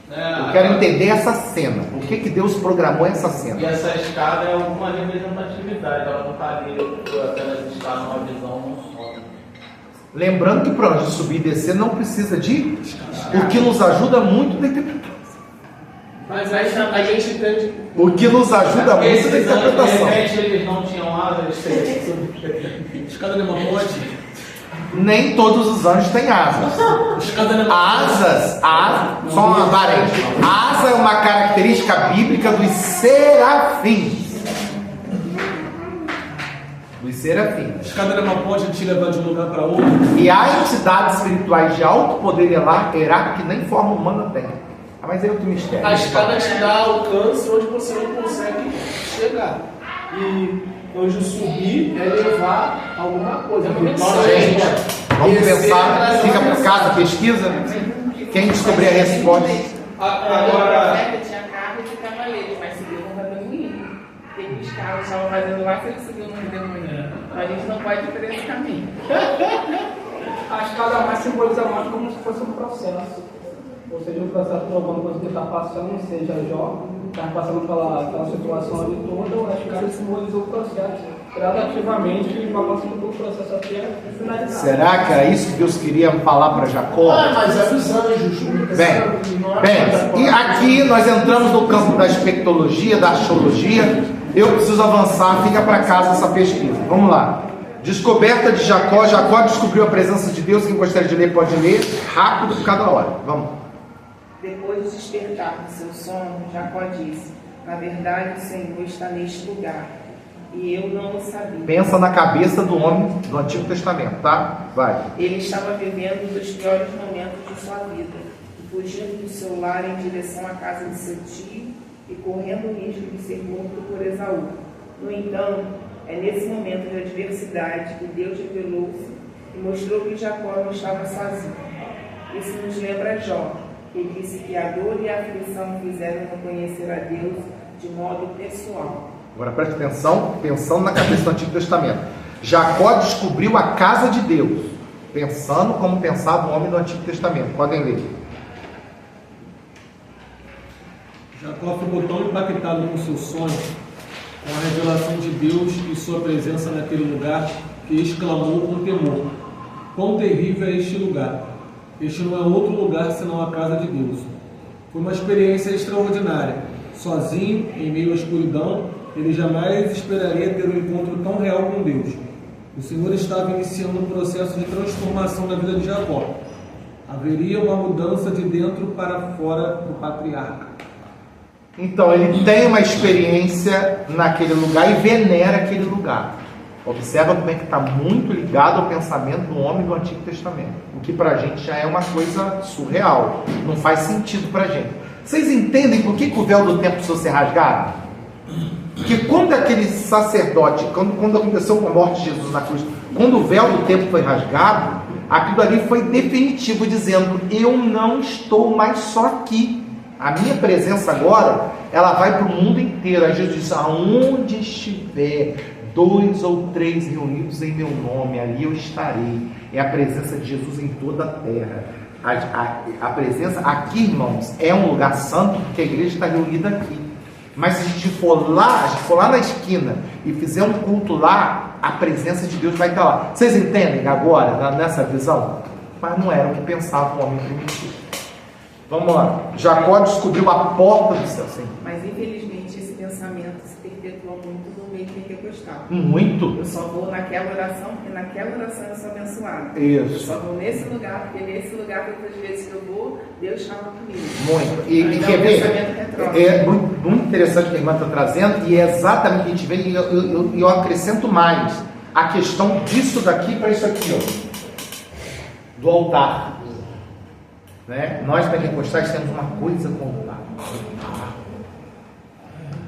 né? Eu quero entender essa cena. O que Deus programou essa cena? E essa escada é alguma representatividade, ela não está ali apenas estar numa visão num sonho. Lembrando que para onde subir e descer não precisa de, o que nos ajuda muito na interpretação. Mas aí a gente entende. O que nos ajuda muito na interpretação. De repente eles não tinham asas, Escada de uma ponte. Nem todos os anjos têm asas. Só uma parede. Asa é uma característica bíblica dos serafins. Escada de uma ponte te leva de um lugar para outro. E há entidades espirituais de alto poder hierárquico que nem forma humana tem. Mas é outro mistério. A escada te dá alcance onde você não consegue chegar. E anjo subir é levar alguma coisa. Gente, vamos pensar. Fica por casa, pesquisa. Quem descobrir a resposta. Agora, tinha carro de cavaleiro, mas seguiu no redemoinho. O que os carros estavam fazendo lá se ele seguiu no redemoinho? A gente não pode ir por esse caminho. A escada mais simboliza mais como se fosse um processo. Ou seja, um processo de alguma coisa que está passando, seja Jó, está passando pela situação ali toda, a escada simbolizou o processo. Gradativamente, ele vai passando pelo processo até finalizar. Será que era isso que Deus queria falar para Jacó? Mas é dos anjos. Bem, e aqui nós entramos no campo da espectologia, da astrologia. Eu preciso avançar, fica para casa essa pesquisa. Vamos lá. Descoberta de Jacó. Jacó descobriu a presença de Deus. Quem gostaria de ler pode ler rápido por cada hora. Vamos. Depois de despertar do seu sono, Jacó disse: na verdade, o Senhor está neste lugar, e eu não o sabia. Pensa na cabeça do homem do Antigo Testamento, tá? Vai. Ele estava vivendo um dos piores momentos de sua vida. fugindo do seu lar em direção à casa de seu tio e correndo o risco de ser morto por Esaú. No entanto, é nesse momento de adversidade que Deus revelou-se e mostrou que Jacó não estava sozinho. Isso nos lembra Jó, que disse que a dor e a aflição fizeram não conhecer a Deus de modo pessoal. Agora preste atenção, pensando na cabeça do Antigo Testamento. Jacó descobriu a casa de Deus, pensando como pensava o homem do Antigo Testamento. Podem ler. Jacó ficou tão impactado com seu sonho, com a revelação de Deus e sua presença naquele lugar, que exclamou com temor: quão terrível é este lugar! Este não é outro lugar senão a casa de Deus. Foi uma experiência extraordinária. Sozinho, em meio à escuridão, ele jamais esperaria ter um encontro tão real com Deus. O Senhor estava iniciando um processo de transformação na vida de Jacó. Haveria uma mudança de dentro para fora do patriarca. Então ele tem uma experiência naquele lugar e venera aquele lugar. Observa como é que está muito ligado ao pensamento do homem do Antigo Testamento, o que para a gente já é uma coisa surreal, não faz sentido para a gente. Vocês entendem por que o véu do templo precisou ser rasgado? Porque quando aquele sacerdote, quando aconteceu com a morte de Jesus na cruz, quando o véu do templo foi rasgado, aquilo ali foi definitivo, dizendo: eu não estou mais só aqui. A minha presença agora, ela vai para o mundo inteiro. Aí Jesus disse: aonde estiver 2 ou 3 reunidos em meu nome, ali eu estarei. É a presença de Jesus em toda a terra. A presença aqui, irmãos, é um lugar santo, porque a igreja está reunida aqui. Mas se a gente for lá na esquina e fizer um culto lá, a presença de Deus vai estar lá. Vocês entendem agora, nessa visão? Mas não era o que pensava o homem primitivo. Vamos lá. Jacó descobriu a porta do céu, sim. Mas infelizmente esse pensamento se perpetuou muito no meio pentecostal. Muito. Eu só vou naquela oração, porque naquela oração eu sou abençoado. Isso. Eu só vou nesse lugar, porque nesse lugar, todas as vezes que eu vou, Deus estava comigo. Muito. E quer ver? É muito interessante o que a irmã está trazendo, e é exatamente o que a gente vê, e eu acrescento mais a questão disso daqui para isso aqui, ó, do altar. Né? Nós pentecostais temos uma coisa com o altar.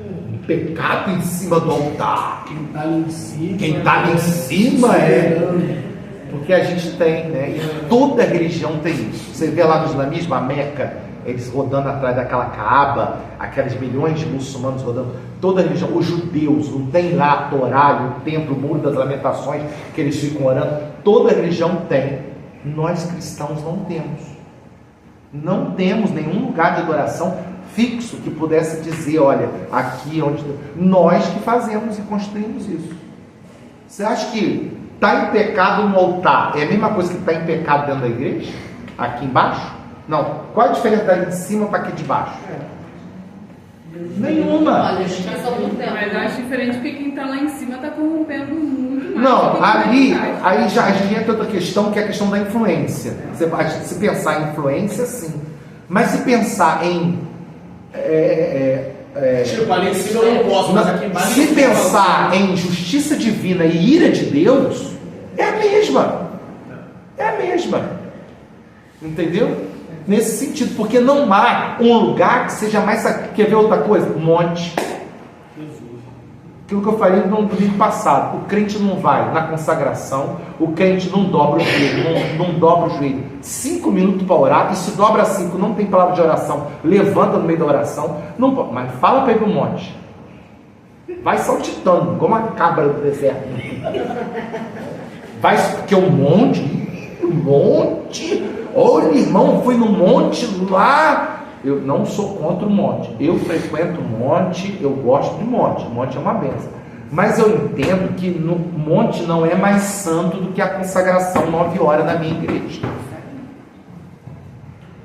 Um pecado em cima do altar. Quem está ali em cima. Quem está ali em cima é. Porque a gente tem, né? E toda religião tem isso. Você vê lá no islamismo, a Meca, eles rodando atrás daquela Kaaba, aqueles milhões de muçulmanos rodando. Toda religião, os judeus, não tem lá a Torá, o templo, o muro das lamentações, que eles ficam orando. Toda religião tem. Nós cristãos não temos. Não temos nenhum lugar de adoração fixo que pudesse dizer: olha, aqui onde nós que fazemos e construímos isso. Você acha que está em pecado no altar é a mesma coisa que está em pecado dentro da igreja? Aqui embaixo? Não. Qual a diferença dali de cima para aqui de baixo? Nenhuma. Mas eu acho diferente porque quem está lá em cima está corrompendo muito mais. Não, aí já a gente entra outra questão, que é a questão da influência. Se pensar em influência, sim. Mas se pensar em tipo, ali em cima eu não posso, mas aqui embaixo. Se pensar em justiça divina e ira de Deus, é a mesma. É a mesma. Entendeu? Nesse sentido, porque não há um lugar que seja mais. Quer ver outra coisa? Monte. Aquilo que eu falei no domingo passado: o crente não vai na consagração, o crente não dobra o joelho, não dobra o joelho 5 minutos para orar, e se dobra 5, não tem palavra de oração, levanta no meio da oração, não, mas fala para ir no monte, vai saltitando, como a cabra do deserto, vai, porque o monte, olha, irmão, fui no monte lá. Eu não sou contra o monte, eu frequento o monte, eu gosto de monte, o monte é uma benção, mas eu entendo que no monte não é mais santo do que a consagração 9 horas na minha igreja.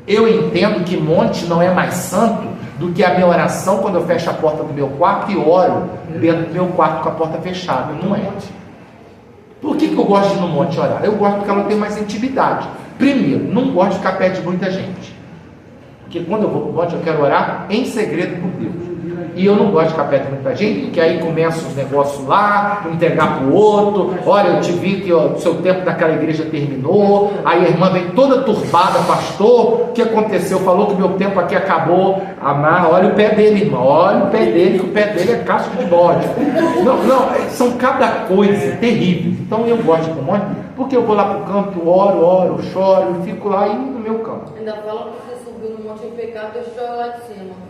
Eu entendo que monte não é mais santo do que a minha oração quando eu fecho a porta do meu quarto e oro dentro do meu quarto com a porta fechada. Não é. Por que eu gosto de ir no monte orar? Eu gosto porque ela tem mais intimidade. Primeiro, não gosto de ficar perto de muita gente. Porque quando eu vou para o monte, eu quero orar em segredo com Deus. E eu não gosto de ficar perto de muita gente, porque aí começa os negócios lá, entregar para o outro. Olha, eu te vi que o seu tempo daquela igreja terminou. Aí a irmã vem toda turbada, pastor, o que aconteceu? Falou que meu tempo aqui acabou. Amar, olha o pé dele, irmão, olha o pé dele, que o pé dele é casco de bode. Não, são cada coisa terrível. Então eu gosto de ir para um monte, porque eu vou lá para o canto, oro, choro, e fico lá no meu canto. Ainda fala que você subiu no monte em pecado, Deus te joga lá de cima.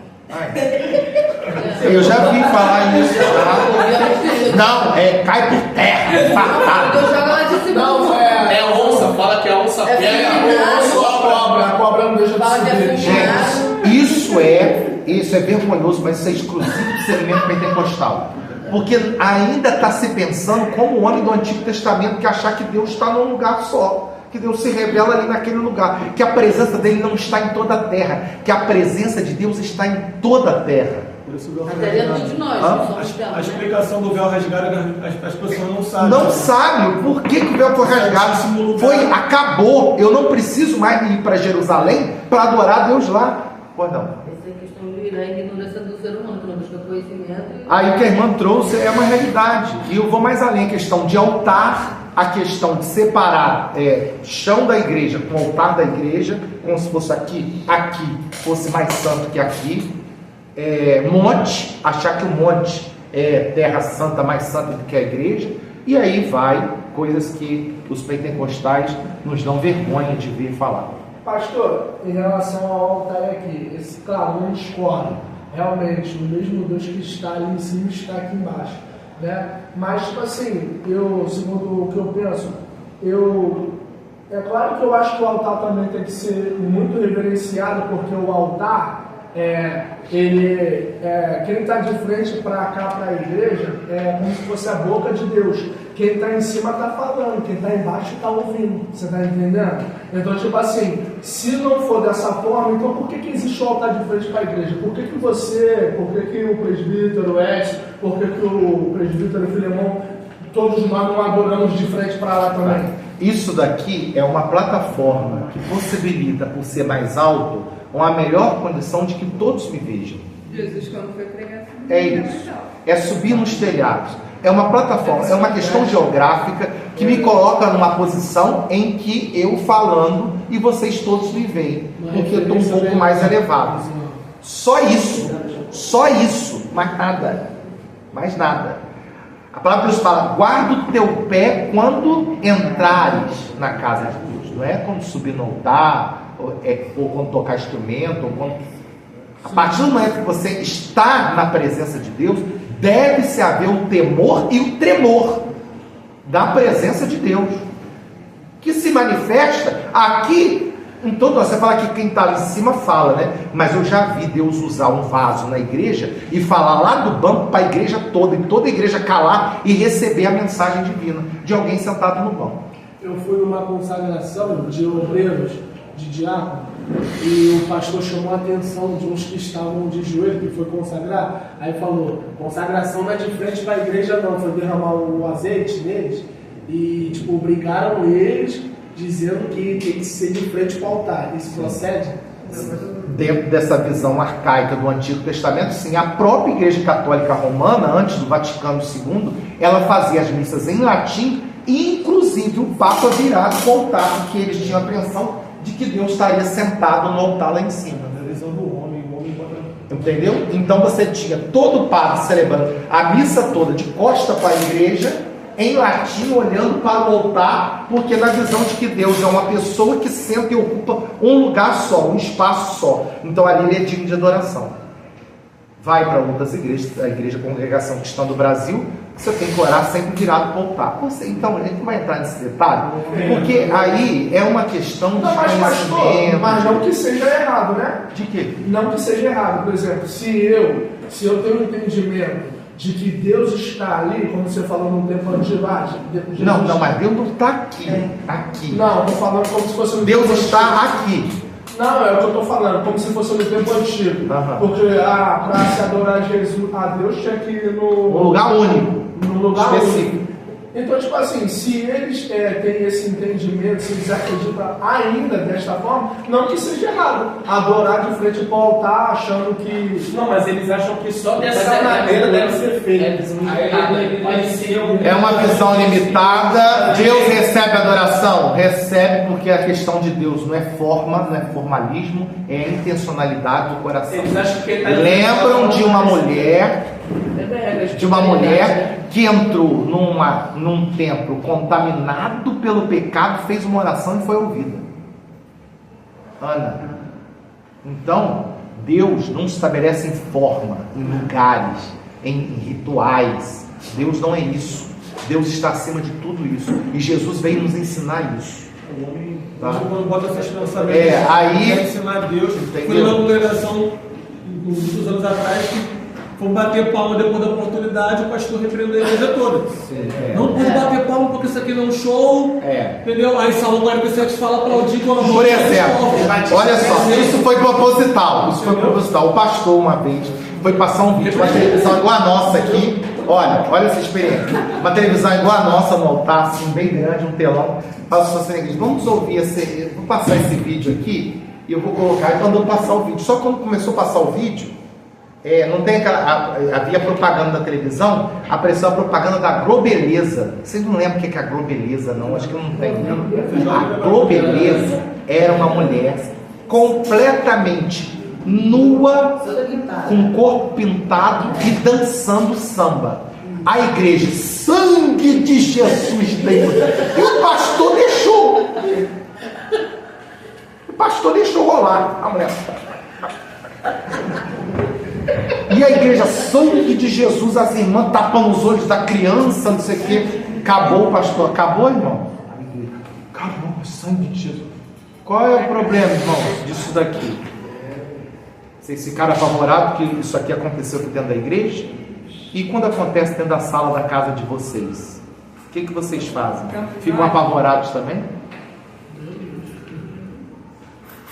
Eu já vi falar isso. Não, cai por terra, é fatal. Deus joga lá de cima. Não, é onça, fala que a onça pega a onça ou a cobra não deixa de subir. Gente, isso é vergonhoso, mas isso é exclusivo do segmento pentecostal. Porque ainda está se pensando como o homem do Antigo Testamento que achar que Deus está num lugar só. Que Deus se revela ali naquele lugar, que a presença dele não está em toda a terra, que a presença de Deus está em toda a terra. Até dentro de nós, a explicação do véu rasgado, as pessoas não sabem. Não sabem por que o véu foi rasgado. Acabou. Eu não preciso mais ir para Jerusalém para adorar Deus lá. Pois não. Essa é a questão da ignorância do ser humano, que não busca conhecimento. Aí o que a irmã trouxe é uma realidade. E eu vou mais além, a questão de altar. A questão de separar chão da igreja com altar da igreja, como se fosse aqui fosse mais santo que aqui, monte, achar que o monte é terra santa, mais santa do que a igreja, e aí vai coisas que os pentecostais nos dão vergonha de vir falar. Pastor, em relação ao altar aqui, esse clarão escorre, realmente, o mesmo Deus que está ali em cima está aqui embaixo. Né? Mas, tipo assim, segundo o que eu penso, é claro que eu acho que o altar também tem que ser muito reverenciado, porque o altar, quem está de frente para cá, para a igreja, é como se fosse a boca de Deus. Quem está em cima está falando, quem está embaixo está ouvindo. Você está entendendo? Então, tipo assim, se não for dessa forma, então por que existe o altar de frente para a igreja? Por que o presbítero Edson, por que o presbítero Filemão, todos nós não adoramos de frente para lá também? Isso daqui é uma plataforma que possibilita, por ser mais alto, uma melhor condição de que todos me vejam. Jesus, quando foi pregar, é isso. É subir nos telhados. É uma plataforma, é uma questão geográfica que me coloca numa posição em que eu falando e vocês todos me veem, porque eu estou um pouco mais elevado. Só isso, mais nada. A palavra de Deus fala: guarda o teu pé quando entrares na casa de Deus. Não é quando subir no altar, ou quando tocar instrumento, ou quando... A partir do momento que você está na presença de Deus, deve-se haver o temor e o tremor da presença de Deus, que se manifesta aqui em todo. Você fala que quem está lá em cima fala, né? Mas eu já vi Deus usar um vaso na igreja e falar lá do banco para a igreja toda, e toda a igreja calar e receber a mensagem divina de alguém sentado no banco. Eu fui numa consagração de obreiros, de diácono, e o pastor chamou a atenção de uns que estavam de joelho, que foi consagrar. Aí falou: consagração não é de frente para a igreja não, foi derramar o azeite neles, e tipo, obrigaram eles, dizendo que tem que ser de frente para o altar. Isso procede? Dentro dessa visão arcaica do Antigo Testamento, sim. A própria Igreja Católica Romana, antes do Vaticano II, ela fazia as missas em latim, e inclusive o Papa virado para o altar, porque eles tinham a apreensão de que Deus estaria sentado no altar lá em cima. Entendeu? Então você tinha todo o padre celebrando a missa toda de costa para a igreja, em latim, olhando para o altar, porque na visão de que Deus é uma pessoa que senta e ocupa um lugar só, um espaço só. Então ali ele é digno de adoração. Vai para outras igrejas, a Igreja Congregação Cristã do Brasil, você tem que orar sempre virado para o altar. Então, a gente não vai entrar nesse detalhe, porque aí é uma questão de conhecimento. Mas não que seja errado, né? De quê? Não que seja errado. Por exemplo, se eu tenho um entendimento de que Deus está ali, como você falou no tempo antigo, não, mas Deus não está aqui. Aqui. Não, eu estou falando como se fosse no Deus está aqui. Não, é o que eu estou falando, como se fosse no tempo antigo. Porque para se adorar a Deus tinha que ir um lugar único, num lugar específico. único. Então, tipo assim, se eles têm esse entendimento, se eles acreditam ainda desta forma, não que seja errado adorar de frente para o altar achando que... Não, mas eles acham que só dessa maneira deve ser feito. É uma visão limitada. Deus recebe adoração? Recebe, porque a questão de Deus não é forma, não é formalismo, é a intencionalidade do coração. Eles acham que ele Lembram de uma mulher que entrou num templo contaminado pelo pecado, fez uma oração e foi ouvida. Ana. Então, Deus não se estabelece em forma, em lugares, em rituais. Deus não é isso. Deus está acima de tudo isso. E Jesus veio nos ensinar isso. Tá? Quando bota essas pensamentos, aí ensinar a Deus. Foi uma congregação muitos anos atrás que foi bater palma depois da oportunidade, o pastor repreendeu a igreja toda. Não pode bater palma porque isso aqui não é um show. Entendeu? Aí Salmo 47 fala para o dia. Por exemplo, olha só, isso foi proposital. Isso foi proposital. O pastor, uma vez, foi passar um vídeo, uma televisão igual a nossa aqui. Olha essa experiência. Uma televisão igual a nossa no altar, assim, bem grande, um telão. Passou assim na igreja. Vamos ouvir vou passar esse vídeo aqui e eu vou colocar. E quando eu passar o vídeo, só quando começou a passar o vídeo, não tem havia propaganda da televisão, apareceu a propaganda da Globeleza. Vocês não lembram o que é a Globeleza, não? Acho que não tem. A Globeleza era uma mulher completamente nua, com o corpo pintado e dançando samba. A igreja, sangue de Jesus dentro. E o pastor deixou. O pastor deixou rolar a mulher. E a igreja, sangue de Jesus, as irmãs tapando os olhos da criança, não sei o que. Acabou, pastor. Acabou, irmão? Acabou, sangue de Jesus. Qual é o problema, irmão, disso daqui? Vocês ficaram apavorados que isso aqui aconteceu aqui dentro da igreja? E quando acontece dentro da sala da casa de vocês? O que vocês fazem? Ficam apavorados também?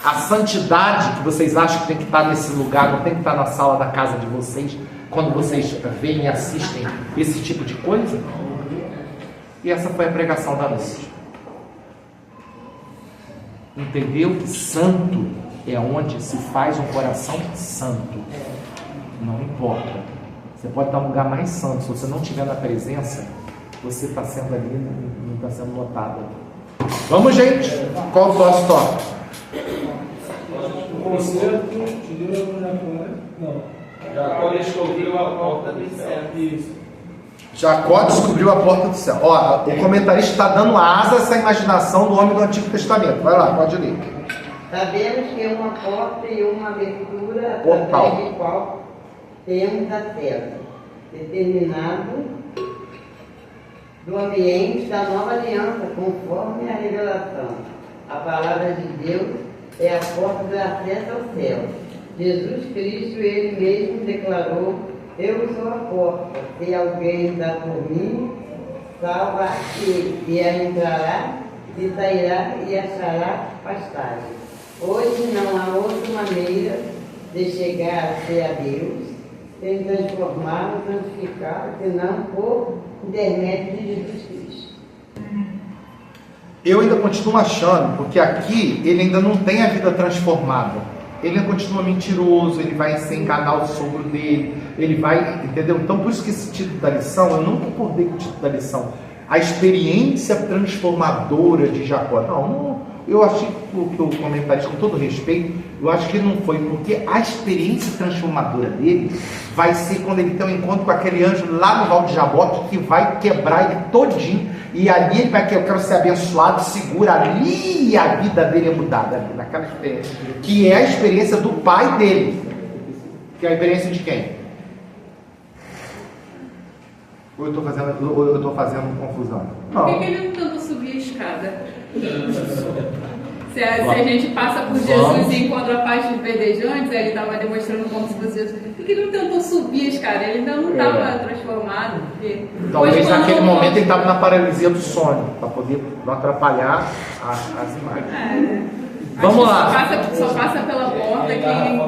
A santidade que vocês acham que tem que estar nesse lugar, não tem que estar na sala da casa de vocês, quando vocês veem e assistem esse tipo de coisa? E essa foi a pregação da noite. Entendeu que santo é onde se faz um coração santo. Não importa. Você pode estar no lugar mais santo, se você não estiver na presença, você está sendo ali, não está sendo notado. Vamos, gente? Qual o próximo tópico? O concerto de Deus com Jacó, não. Jacó descobriu a porta do céu. Isso. Jacó descobriu a porta do céu. Ó, o comentarista está dando asa a essa imaginação do homem do Antigo Testamento. Vai lá, pode ler. Sabemos que uma porta e uma abertura através de qual temos acesso, determinado do ambiente da nova aliança, conforme a revelação. A palavra de Deus é a porta do acesso ao céu. Jesus Cristo, Ele mesmo declarou: eu sou a porta, se alguém entrar por mim, salva aquele, e entrará, e sairá, e achará pastagem. Hoje não há outra maneira de chegar a ser a Deus, sem transformá-lo, santificá-lo, senão por intermédio de Jesus Cristo. Eu ainda continuo achando, porque aqui ele ainda não tem a vida transformada. Ele ainda continua mentiroso, ele vai se enganar o sogro dele, ele vai, entendeu? Então por isso que esse título da lição, eu não concordei com o título da lição. A experiência transformadora de Jacó. Não, eu achei que o comentarista, com todo respeito, eu acho que não foi, porque a experiência transformadora dele vai ser quando ele tem um encontro com aquele anjo lá no Val de Jaboque, que vai quebrar ele todinho, e ali ele vai, eu quero ser abençoado, segura ali, a vida dele é mudada, ali, naquela experiência, que é a experiência do pai dele, que é a experiência de quem? Ou eu estou fazendo confusão? Não. Por que ele não tentou subir a escada? Se a gente passa por Jesus e encontra a parte de verdejantes, ele estava demonstrando como se fosse Jesus. Por que ele não tentou subir a escada? Ele ainda não estava transformado. Talvez naquele momento ele estava na paralisia do sono, para poder não atrapalhar as imagens. Vamos lá. Só passa pela porta quem...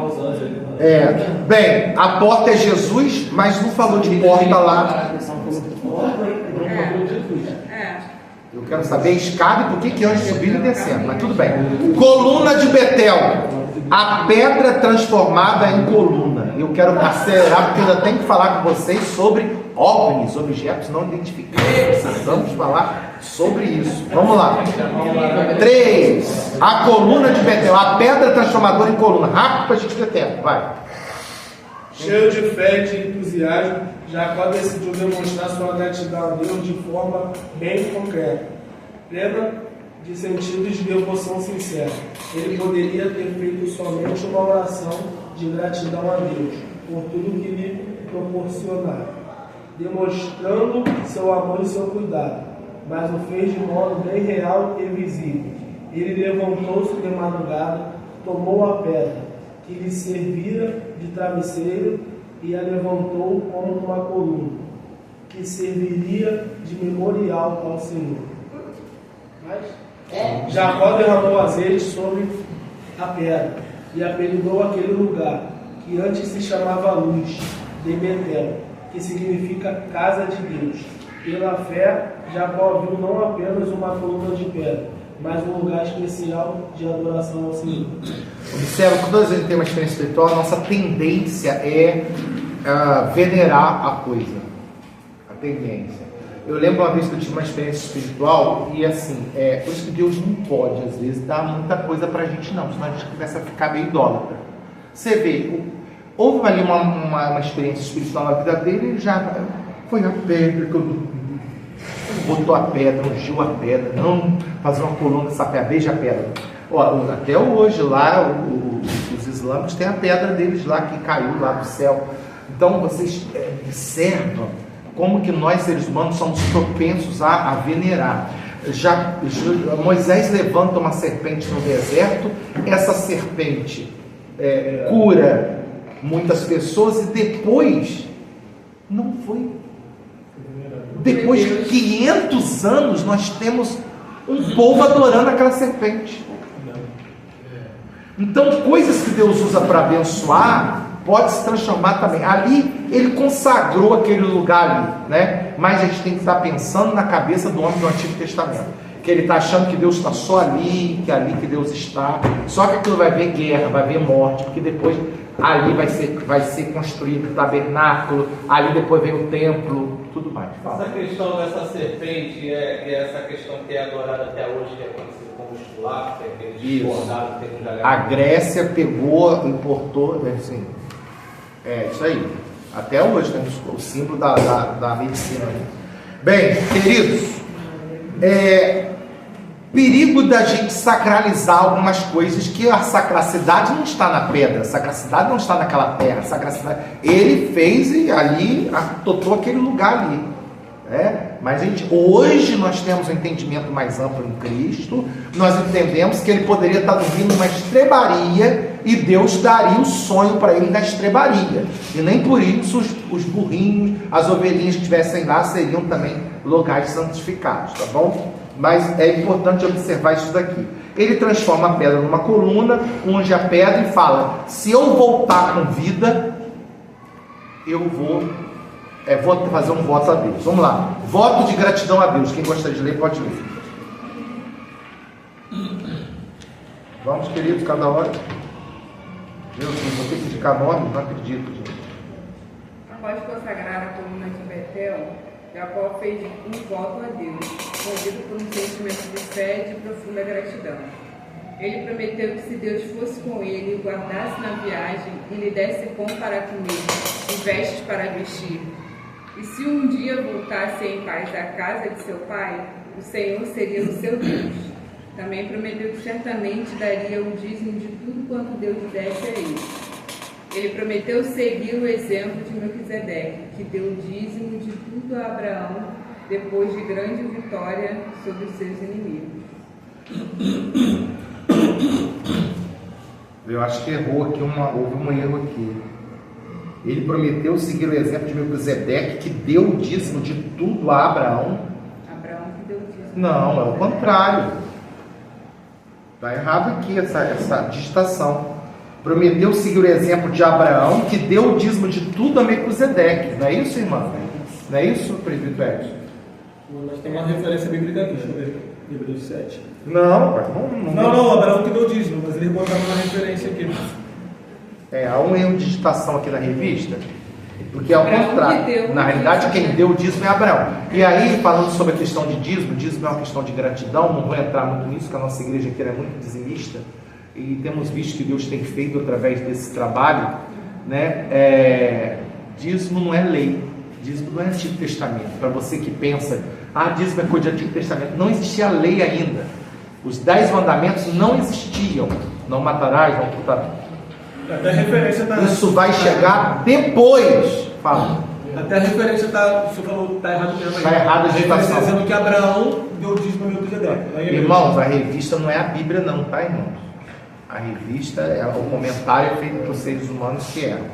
Bem, a porta é Jesus, mas não falou de porta lá. Eu quero saber a escada e por que anjos subindo e descendo, mas tudo bem. Coluna de Betel, a pedra transformada em coluna. Eu quero acelerar porque eu ainda tenho que falar com vocês sobre OVNIs, objetos não identificados. Precisamos falar sobre isso. Vamos lá. 3. A coluna de Betel, a pedra transformadora em coluna. Rápido para a gente ter tempo, vai. Cheio de fé e de entusiasmo, Jacó decidiu demonstrar sua gratidão a Deus de forma bem concreta, plena de sentidos de devoção sincera. Ele poderia ter feito somente uma oração de gratidão a Deus por tudo que lhe proporcionar, demonstrando seu amor e seu cuidado, mas o fez de modo bem real e visível. Ele levantou-se de madrugada, tomou a pedra que lhe servira de travesseiro e a levantou como uma coluna, que serviria de memorial ao Senhor. Mas Jacó derramou azeite sobre a pedra e apelidou aquele lugar, que antes se chamava Luz, de Betel, que significa casa de Deus. Pela fé, Jacó viu não apenas uma coluna de pedra, mas um lugar especial de adoração ao Senhor. Observa que todas as vezes que tem uma experiência espiritual, a nossa tendência é venerar a coisa. A tendência. Eu lembro uma vez que eu tive uma experiência espiritual e assim, por isso que Deus não pode, às vezes, dar muita coisa pra gente não, senão a gente começa a ficar meio idólatra. Você vê, houve ali uma experiência espiritual na vida dele, ele já foi a pedra que eu dormi. Botou a pedra, ungiu a pedra, não fazer uma coluna dessa pedra, beija a pedra. Ó, até hoje lá, os islâmicos têm a pedra deles lá que caiu lá do céu. Então vocês observam como que nós seres humanos somos propensos a venerar. Moisés levanta uma serpente no deserto, essa serpente cura muitas pessoas e depois não foi. Depois de 500 anos nós temos um povo adorando aquela serpente. Então coisas que Deus usa para abençoar pode se transformar também. Ali ele consagrou aquele lugar ali, né? Mas a gente tem que estar pensando na cabeça do homem do Antigo Testamento, que ele está achando que Deus está só ali, que é ali que Deus está. Só que aquilo vai ver guerra, vai ver morte, porque depois ali vai ser construído o tabernáculo, ali depois vem o templo, tudo mais. Essa questão dessa serpente é essa questão que é adorada até hoje, que é conhecida como escular, que é aquele bordado que tem no Jalhão. A Grécia pegou, importou, assim, isso aí. Até hoje tem o símbolo da medicina. Bem, queridos, perigo da gente sacralizar algumas coisas que a sacracidade não está na pedra, a sacracidade não está naquela terra, a sacracidade, ele fez e ali adotou aquele lugar ali. Mas hoje nós temos um entendimento mais amplo em Cristo, nós entendemos que ele poderia estar dormindo numa estrebaria e Deus daria o sonho para ele na estrebaria, e nem por isso os burrinhos, as ovelhinhas que estivessem lá seriam também locais santificados, tá bom? Mas é importante observar isso daqui. Ele transforma a pedra numa coluna, unge a pedra e fala: se eu voltar com vida, eu vou fazer um voto a Deus. Vamos lá. Voto de gratidão a Deus. Quem gostaria de ler, pode ler. Vamos, queridos, cada hora. Deus, vou ter que indicar nome? Não acredito, gente. Após consagrar a coluna de Betel, Jacó fez um voto a Deus, movido por um sentimento de fé e de profunda gratidão. Ele prometeu que se Deus fosse com ele, o guardasse na viagem e lhe desse pão para comer e vestes para vestir. E se um dia voltasse em paz à casa de seu pai, o Senhor seria o seu Deus. Também prometeu que certamente daria o dízimo de tudo quanto Deus lhe desse a ele. Ele prometeu seguir o exemplo de Melquisedeque, que deu o dízimo de tudo a Abraão depois de grande vitória sobre os seus inimigos. Eu acho que errou aqui, houve um erro aqui. Ele prometeu seguir o exemplo de Melquisedeque, que deu o dízimo de tudo a Abraão. Abraão que deu o dízimo. Não, é o contrário. Está errado aqui essa digitação. Prometeu seguir o exemplo de Abraão, que deu o dízimo de tudo a Melquisedeque. Não é isso, irmã? Não é isso, presbítero Edson? Mas tem uma referência bíblica aqui, deixa eu ver. Hebreus 7. Não, Abraão que deu dízimo, mas ele botaram uma referência aqui. Há um erro de digitação aqui na revista, porque é ao contrário. Na realidade, quem deu o dízimo é Abraão. E aí, falando sobre a questão de dízimo é uma questão de gratidão, não vou entrar muito nisso, porque a nossa igreja inteira é muito dizimista, e temos visto que Deus tem feito através desse trabalho, né? Dízimo não é lei, dízimo não é Antigo Testamento. Para você que pensa, dízimo é coisa de Antigo Testamento, não existia lei ainda. Os 10 mandamentos não existiam. Não matarás, não furtarás. Até a referência tá... Isso vai chegar depois. Fala. Até a referência tá... O senhor falou tá errado mesmo. Está errado a digitação. Dizendo que Abraão deu o dízimo a Melquisedeque. Irmãos, a revista não é a Bíblia não, tá, irmãos? A revista é o comentário feito por seres humanos que eram.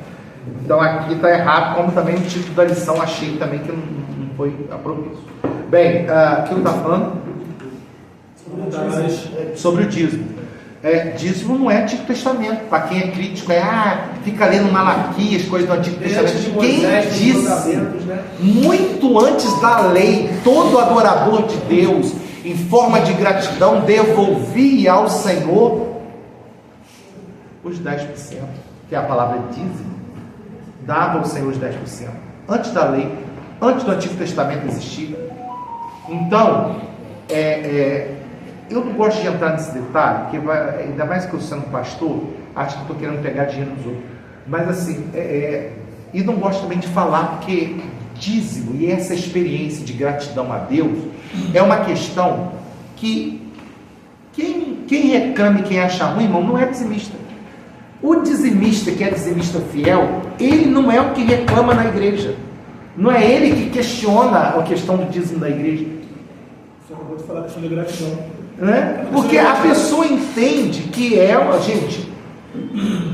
Então aqui está errado, como também o título da lição achei também que não foi apropriado. Bem, aqui está falando sobre o dízimo. Dízimo não é Antigo Testamento. Para quem é crítico, fica lendo Malaquias, coisas do Antigo Testamento. Quem disse, muito antes da lei, todo adorador de Deus, em forma de gratidão, devolvia ao Senhor os 10%, que é a palavra dízimo, dava ao Senhor os 10%. Antes da lei, antes do Antigo Testamento existir. Então, eu não gosto de entrar nesse detalhe, porque ainda mais que eu sendo pastor, acho que estou querendo pegar dinheiro dos outros. Mas assim, e não gosto também de falar, porque dízimo e essa experiência de gratidão a Deus é uma questão que quem reclama e quem acha ruim, irmão, não é dizimista. O dizimista, que é dizimista fiel, ele não é o que reclama na igreja. Não é ele que questiona a questão do dízimo da igreja. Você acabou de falar a questão de gratidão. Porque a pessoa entende que gente,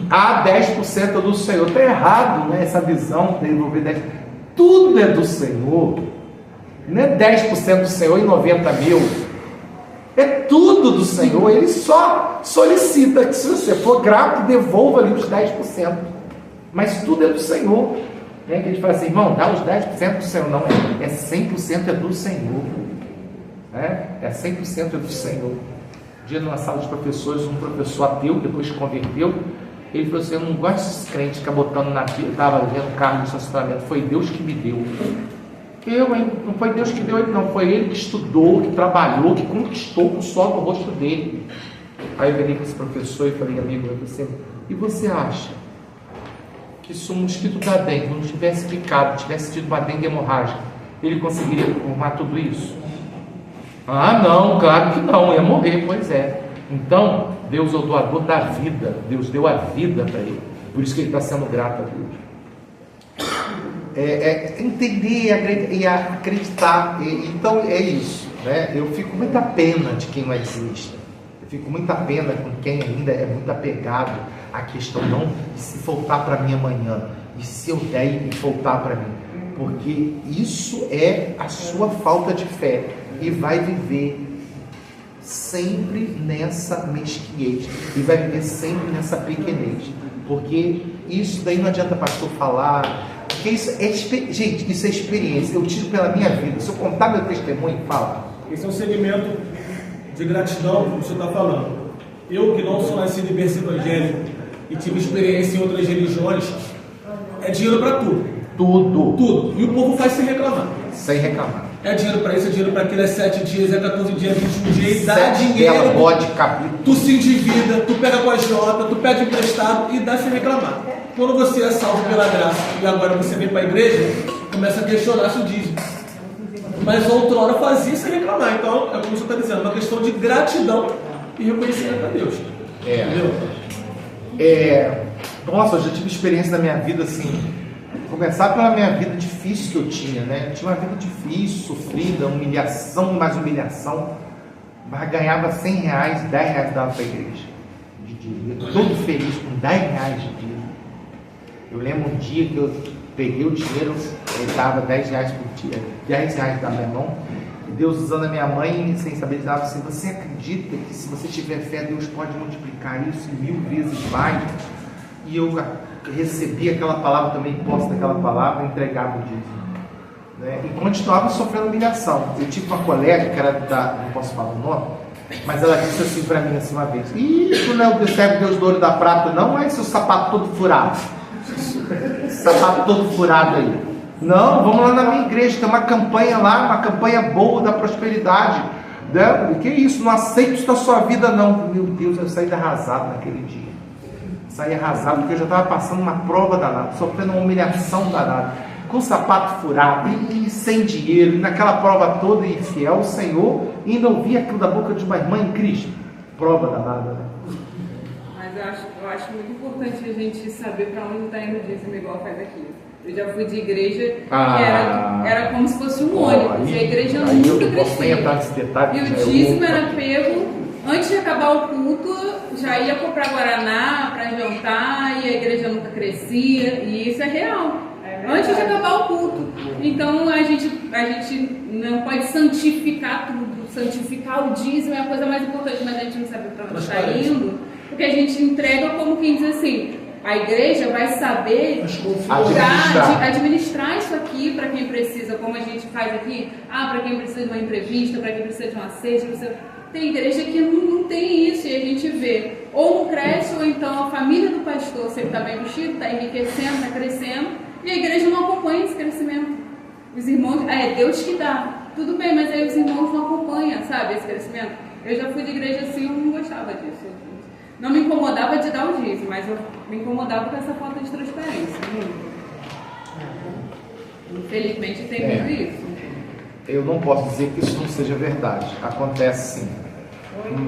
10% do Senhor. Está errado, né? Essa visão de devolver 10%. Tudo é do Senhor. Não é 10% do Senhor e 90 mil. É tudo do Senhor. Ele só solicita que, se você for grato, devolva ali os 10%. Mas tudo é do Senhor. Que a gente fala assim, irmão, dá os 10% do Senhor. Não, 100% é do Senhor. É 100% do Senhor. Um dia numa sala de professores, um professor ateu, depois se converteu, ele falou assim, eu não gosto desses crentes que ficam botando na vida, estava vendo carro de estacionamento, foi Deus que me deu. Não foi Deus que deu ele, não, foi ele que estudou, que trabalhou, que conquistou com o sol no rosto dele. Aí eu virei para esse professor e falei, amigo, e você acha que se um mosquito da dengue não tivesse picado, tivesse tido uma dengue hemorrágica, ele conseguiria formar tudo isso? Não, claro que não, ia morrer, pois é. Então, Deus é o doador da vida, Deus deu a vida para ele, por isso que ele está sendo grato a Deus. Entender e acreditar, então é isso, né? Eu fico com muita pena de quem não é dizimista, eu fico com muita pena com quem ainda é muito apegado à questão, não, e se faltar para mim amanhã, e se eu der e faltar para mim, porque isso é a sua falta de fé. E vai viver sempre nessa mesquinhez, e vai viver sempre nessa pequenez, porque isso daí não adianta pastor falar, porque isso gente, isso é experiência, eu tiro pela minha vida, se eu contar meu testemunho, fala. Esse é um segmento de gratidão que você está falando. Eu que não sou nascido em berço evangélico e tive experiência em outras religiões, é dinheiro para tudo, e o povo faz sem reclamar. É dinheiro para isso, é dinheiro para aquilo, é 7 dias, é 14 dias, 21 dias, e dá dinheiro, tu se endivida, tu pega com a agiota, tu pede emprestado e dá sem reclamar. Quando você é salvo pela graça e agora você vem para a igreja, começa a questionar se o dízimo. Mas outrora fazia sem reclamar. Então, é como você está dizendo, uma questão de gratidão e reconhecimento a Deus. Entendeu? Nossa, eu já tive experiência na minha vida assim. Começar pela minha vida difícil que eu tinha, né? Eu tinha uma vida difícil, sofrida, humilhação, mais humilhação. Mas ganhava R$100, R$10 dava para a igreja de dia. Todo feliz com R$10 de dia. Eu lembro um dia que eu peguei o dinheiro, ele dava R$10 por dia, R$10 da minha mão. E Deus, usando a minha mãe, sem saber, dizia assim: você acredita que se você tiver fé, Deus pode multiplicar isso 1000 vezes mais? E eu recebi aquela palavra também, posse daquela palavra, entregava o dízimo. né? E continuava sofrendo humilhação. Eu tive uma colega que era não posso falar o nome, mas ela disse assim para mim assim uma vez: "Isso não é o servo Deus do ouro da prata, não é seu sapato todo furado. Sapato todo furado aí. Não, vamos lá na minha igreja, tem uma campanha lá, uma campanha boa da prosperidade. Né? Que isso? Não aceito isso da sua vida, não." Meu Deus, eu saí arrasado naquele dia. Saí arrasado porque eu já estava passando uma prova danada, sofrendo uma humilhação danada, com o sapato furado e sem dinheiro, e naquela prova toda infiel ao Senhor, e ainda ouvia aquilo da boca de uma irmã em Cristo. Prova danada, né? Mas eu acho muito importante a gente saber para onde está indo o dízimo, igual faz aqui. Eu já fui de igreja que era como se fosse um ônibus, e a igreja nunca crescia. E o dízimo era pego antes de acabar o culto, já ia comprar guaraná para jantar, e a igreja nunca crescia, e isso é real. Antes de acabar o culto. Então a gente não pode santificar tudo. Santificar o dízimo é a coisa mais importante, mas a gente não sabe para onde está indo, porque a gente entrega como quem diz assim: a igreja vai saber administrar isso aqui para quem precisa, como a gente faz aqui. Para quem precisa de uma entrevista, para quem precisa de uma cesta. Tem igreja que não tem isso, e a gente vê ou não cresce, ou então a família do pastor, se ele está bem vestido, está enriquecendo, está crescendo, e a igreja não acompanha esse crescimento. Os irmãos, é Deus que dá, tudo bem, mas aí os irmãos não acompanham, sabe, esse crescimento. Eu já fui de igreja assim, eu não gostava disso. Não me incomodava de dar o dízimo, mas eu me incomodava com essa falta de transparência. Infelizmente tem muito isso. Eu não posso dizer que isso não seja verdade. Acontece sim.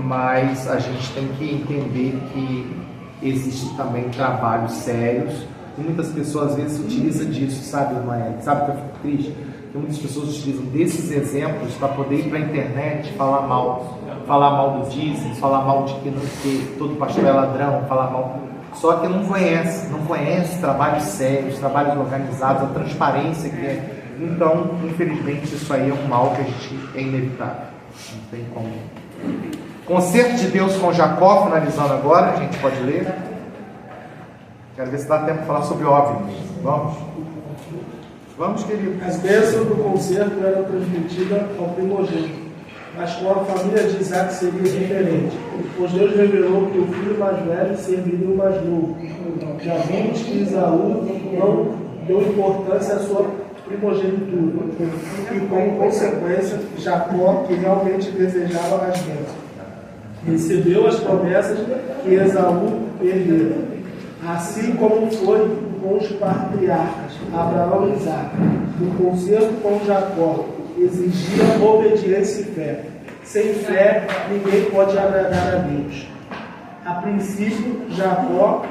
Mas a gente tem que entender que existem também trabalhos sérios. E muitas pessoas às vezes utilizam disso, sabe, Maia? Sabe que eu fico triste? Que muitas pessoas utilizam desses exemplos para poder ir para a internet falar mal do dízimo, falar mal de que todo pastor é ladrão, falar mal. Só que não conhece trabalhos sérios, trabalhos organizados, a transparência que é. Então, infelizmente, isso aí é um mal que a gente é inevitável. Não tem como. Concerto de Deus com Jacó, finalizando agora, a gente pode ler. Quero ver se dá tempo de falar sobre OVNIs. Vamos? Vamos, querido. As bênçãos do concerto eram transmitidas ao primogênito, mas com a família de Isaac seria diferente, pois Deus revelou que o filho mais velho serviria o mais novo. Já vimos que Esaú não deu importância à sua primogenitura, e como consequência, Jacó, que realmente desejava as bênçãos, recebeu as promessas que Esaú perdera. Assim como foi com os patriarcas, Abraão e Isaac. O concerto com Jacó exigia obediência e fé. Sem fé, ninguém pode agradar a Deus. A princípio, Jacó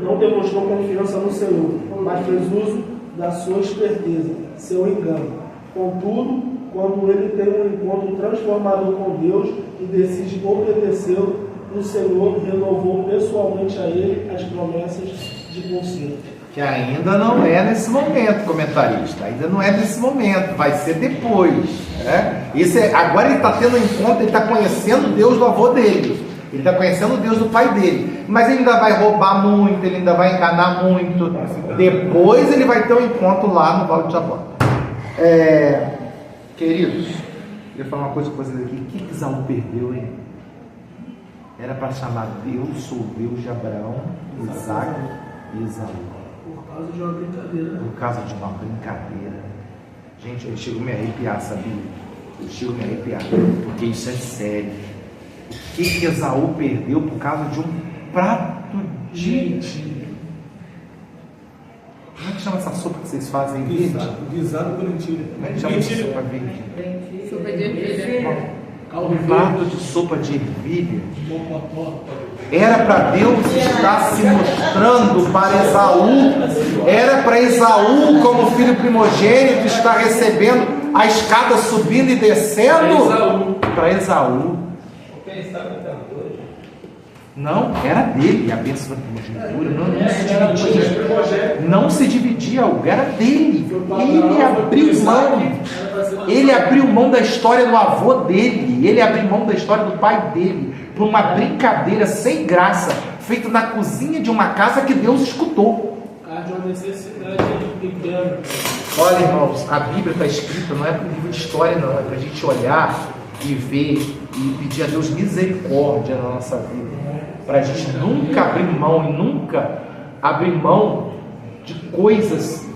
não demonstrou confiança no Senhor, mas fez uso da sua esperteza, seu engano. Contudo, quando ele tem um encontro transformador com Deus e decide obedecê-lo, o Senhor renovou pessoalmente a ele as promessas de conserto. Que ainda não é nesse momento, comentarista. Ainda não é nesse momento, vai ser depois. Né? Agora ele está tendo um encontro, ele está conhecendo Deus do avô dele. Ele está conhecendo Deus do pai dele. Mas ele ainda vai roubar muito, ele ainda vai enganar muito. Depois ele vai ter um encontro lá no Vale de Jabó. Queridos, eu queria falar uma coisa com vocês aqui. O que Esaú perdeu, hein? Era para chamar Deus, sou Deus de Abraão, Isaac e Esaú. Por causa de uma brincadeira. Por causa de uma brincadeira. Gente, eu chego a me arrepiar, sabia? Eu chego a me arrepiar, porque isso é sério. O que Esaú perdeu por causa de um prato de... Como é que chama essa sopa que vocês fazem? Guisado com lentilha. Como é que chama essa sopa verde? Sopa de ervilha. Um prato de sopa de ervilha. Era para Deus estar se mostrando para Esaú. Era para Esaú, como filho primogênito, estar recebendo a escada subindo e descendo. Para Esaú. Não, era dele a bênção da primogenitura. Não se dividia algo, era dele. Ele abriu mão da história do avô dele. Ele abriu mão da história do pai dele por uma brincadeira sem graça, feita na cozinha de uma casa que Deus escutou. De uma necessidade pequena. Olha, irmãos, a Bíblia está escrita, não é para um livro de história, não, é para a gente olhar e ver e pedir a Deus misericórdia na nossa vida, para a gente nunca abrir mão e nunca abrir mão de coisas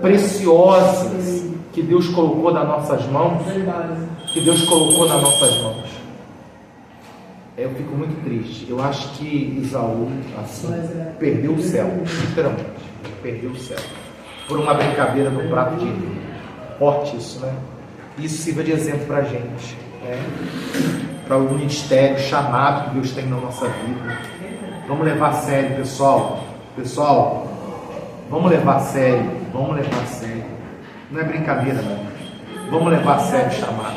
preciosas que Deus colocou nas nossas mãos, Eu fico muito triste. Eu acho que Esaú, assim, perdeu o céu, literalmente, perdeu o céu, por uma brincadeira no prato de vinho. Forte isso, né? Isso sirva de exemplo para a gente, né? Para o ministério, o chamado que Deus tem na nossa vida. Vamos levar a sério, pessoal. Pessoal, vamos levar a sério. Não é brincadeira, não. Vamos levar a sério o chamado.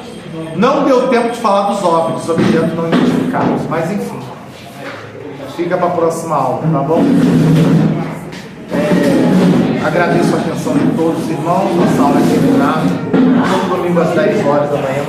Não deu tempo de falar dos objetos não identificados, mas enfim, fica para a próxima aula, tá bom? Agradeço a atenção de todos os irmãos. Nossa aula é terminada. Todo domingo às 10 horas da manhã,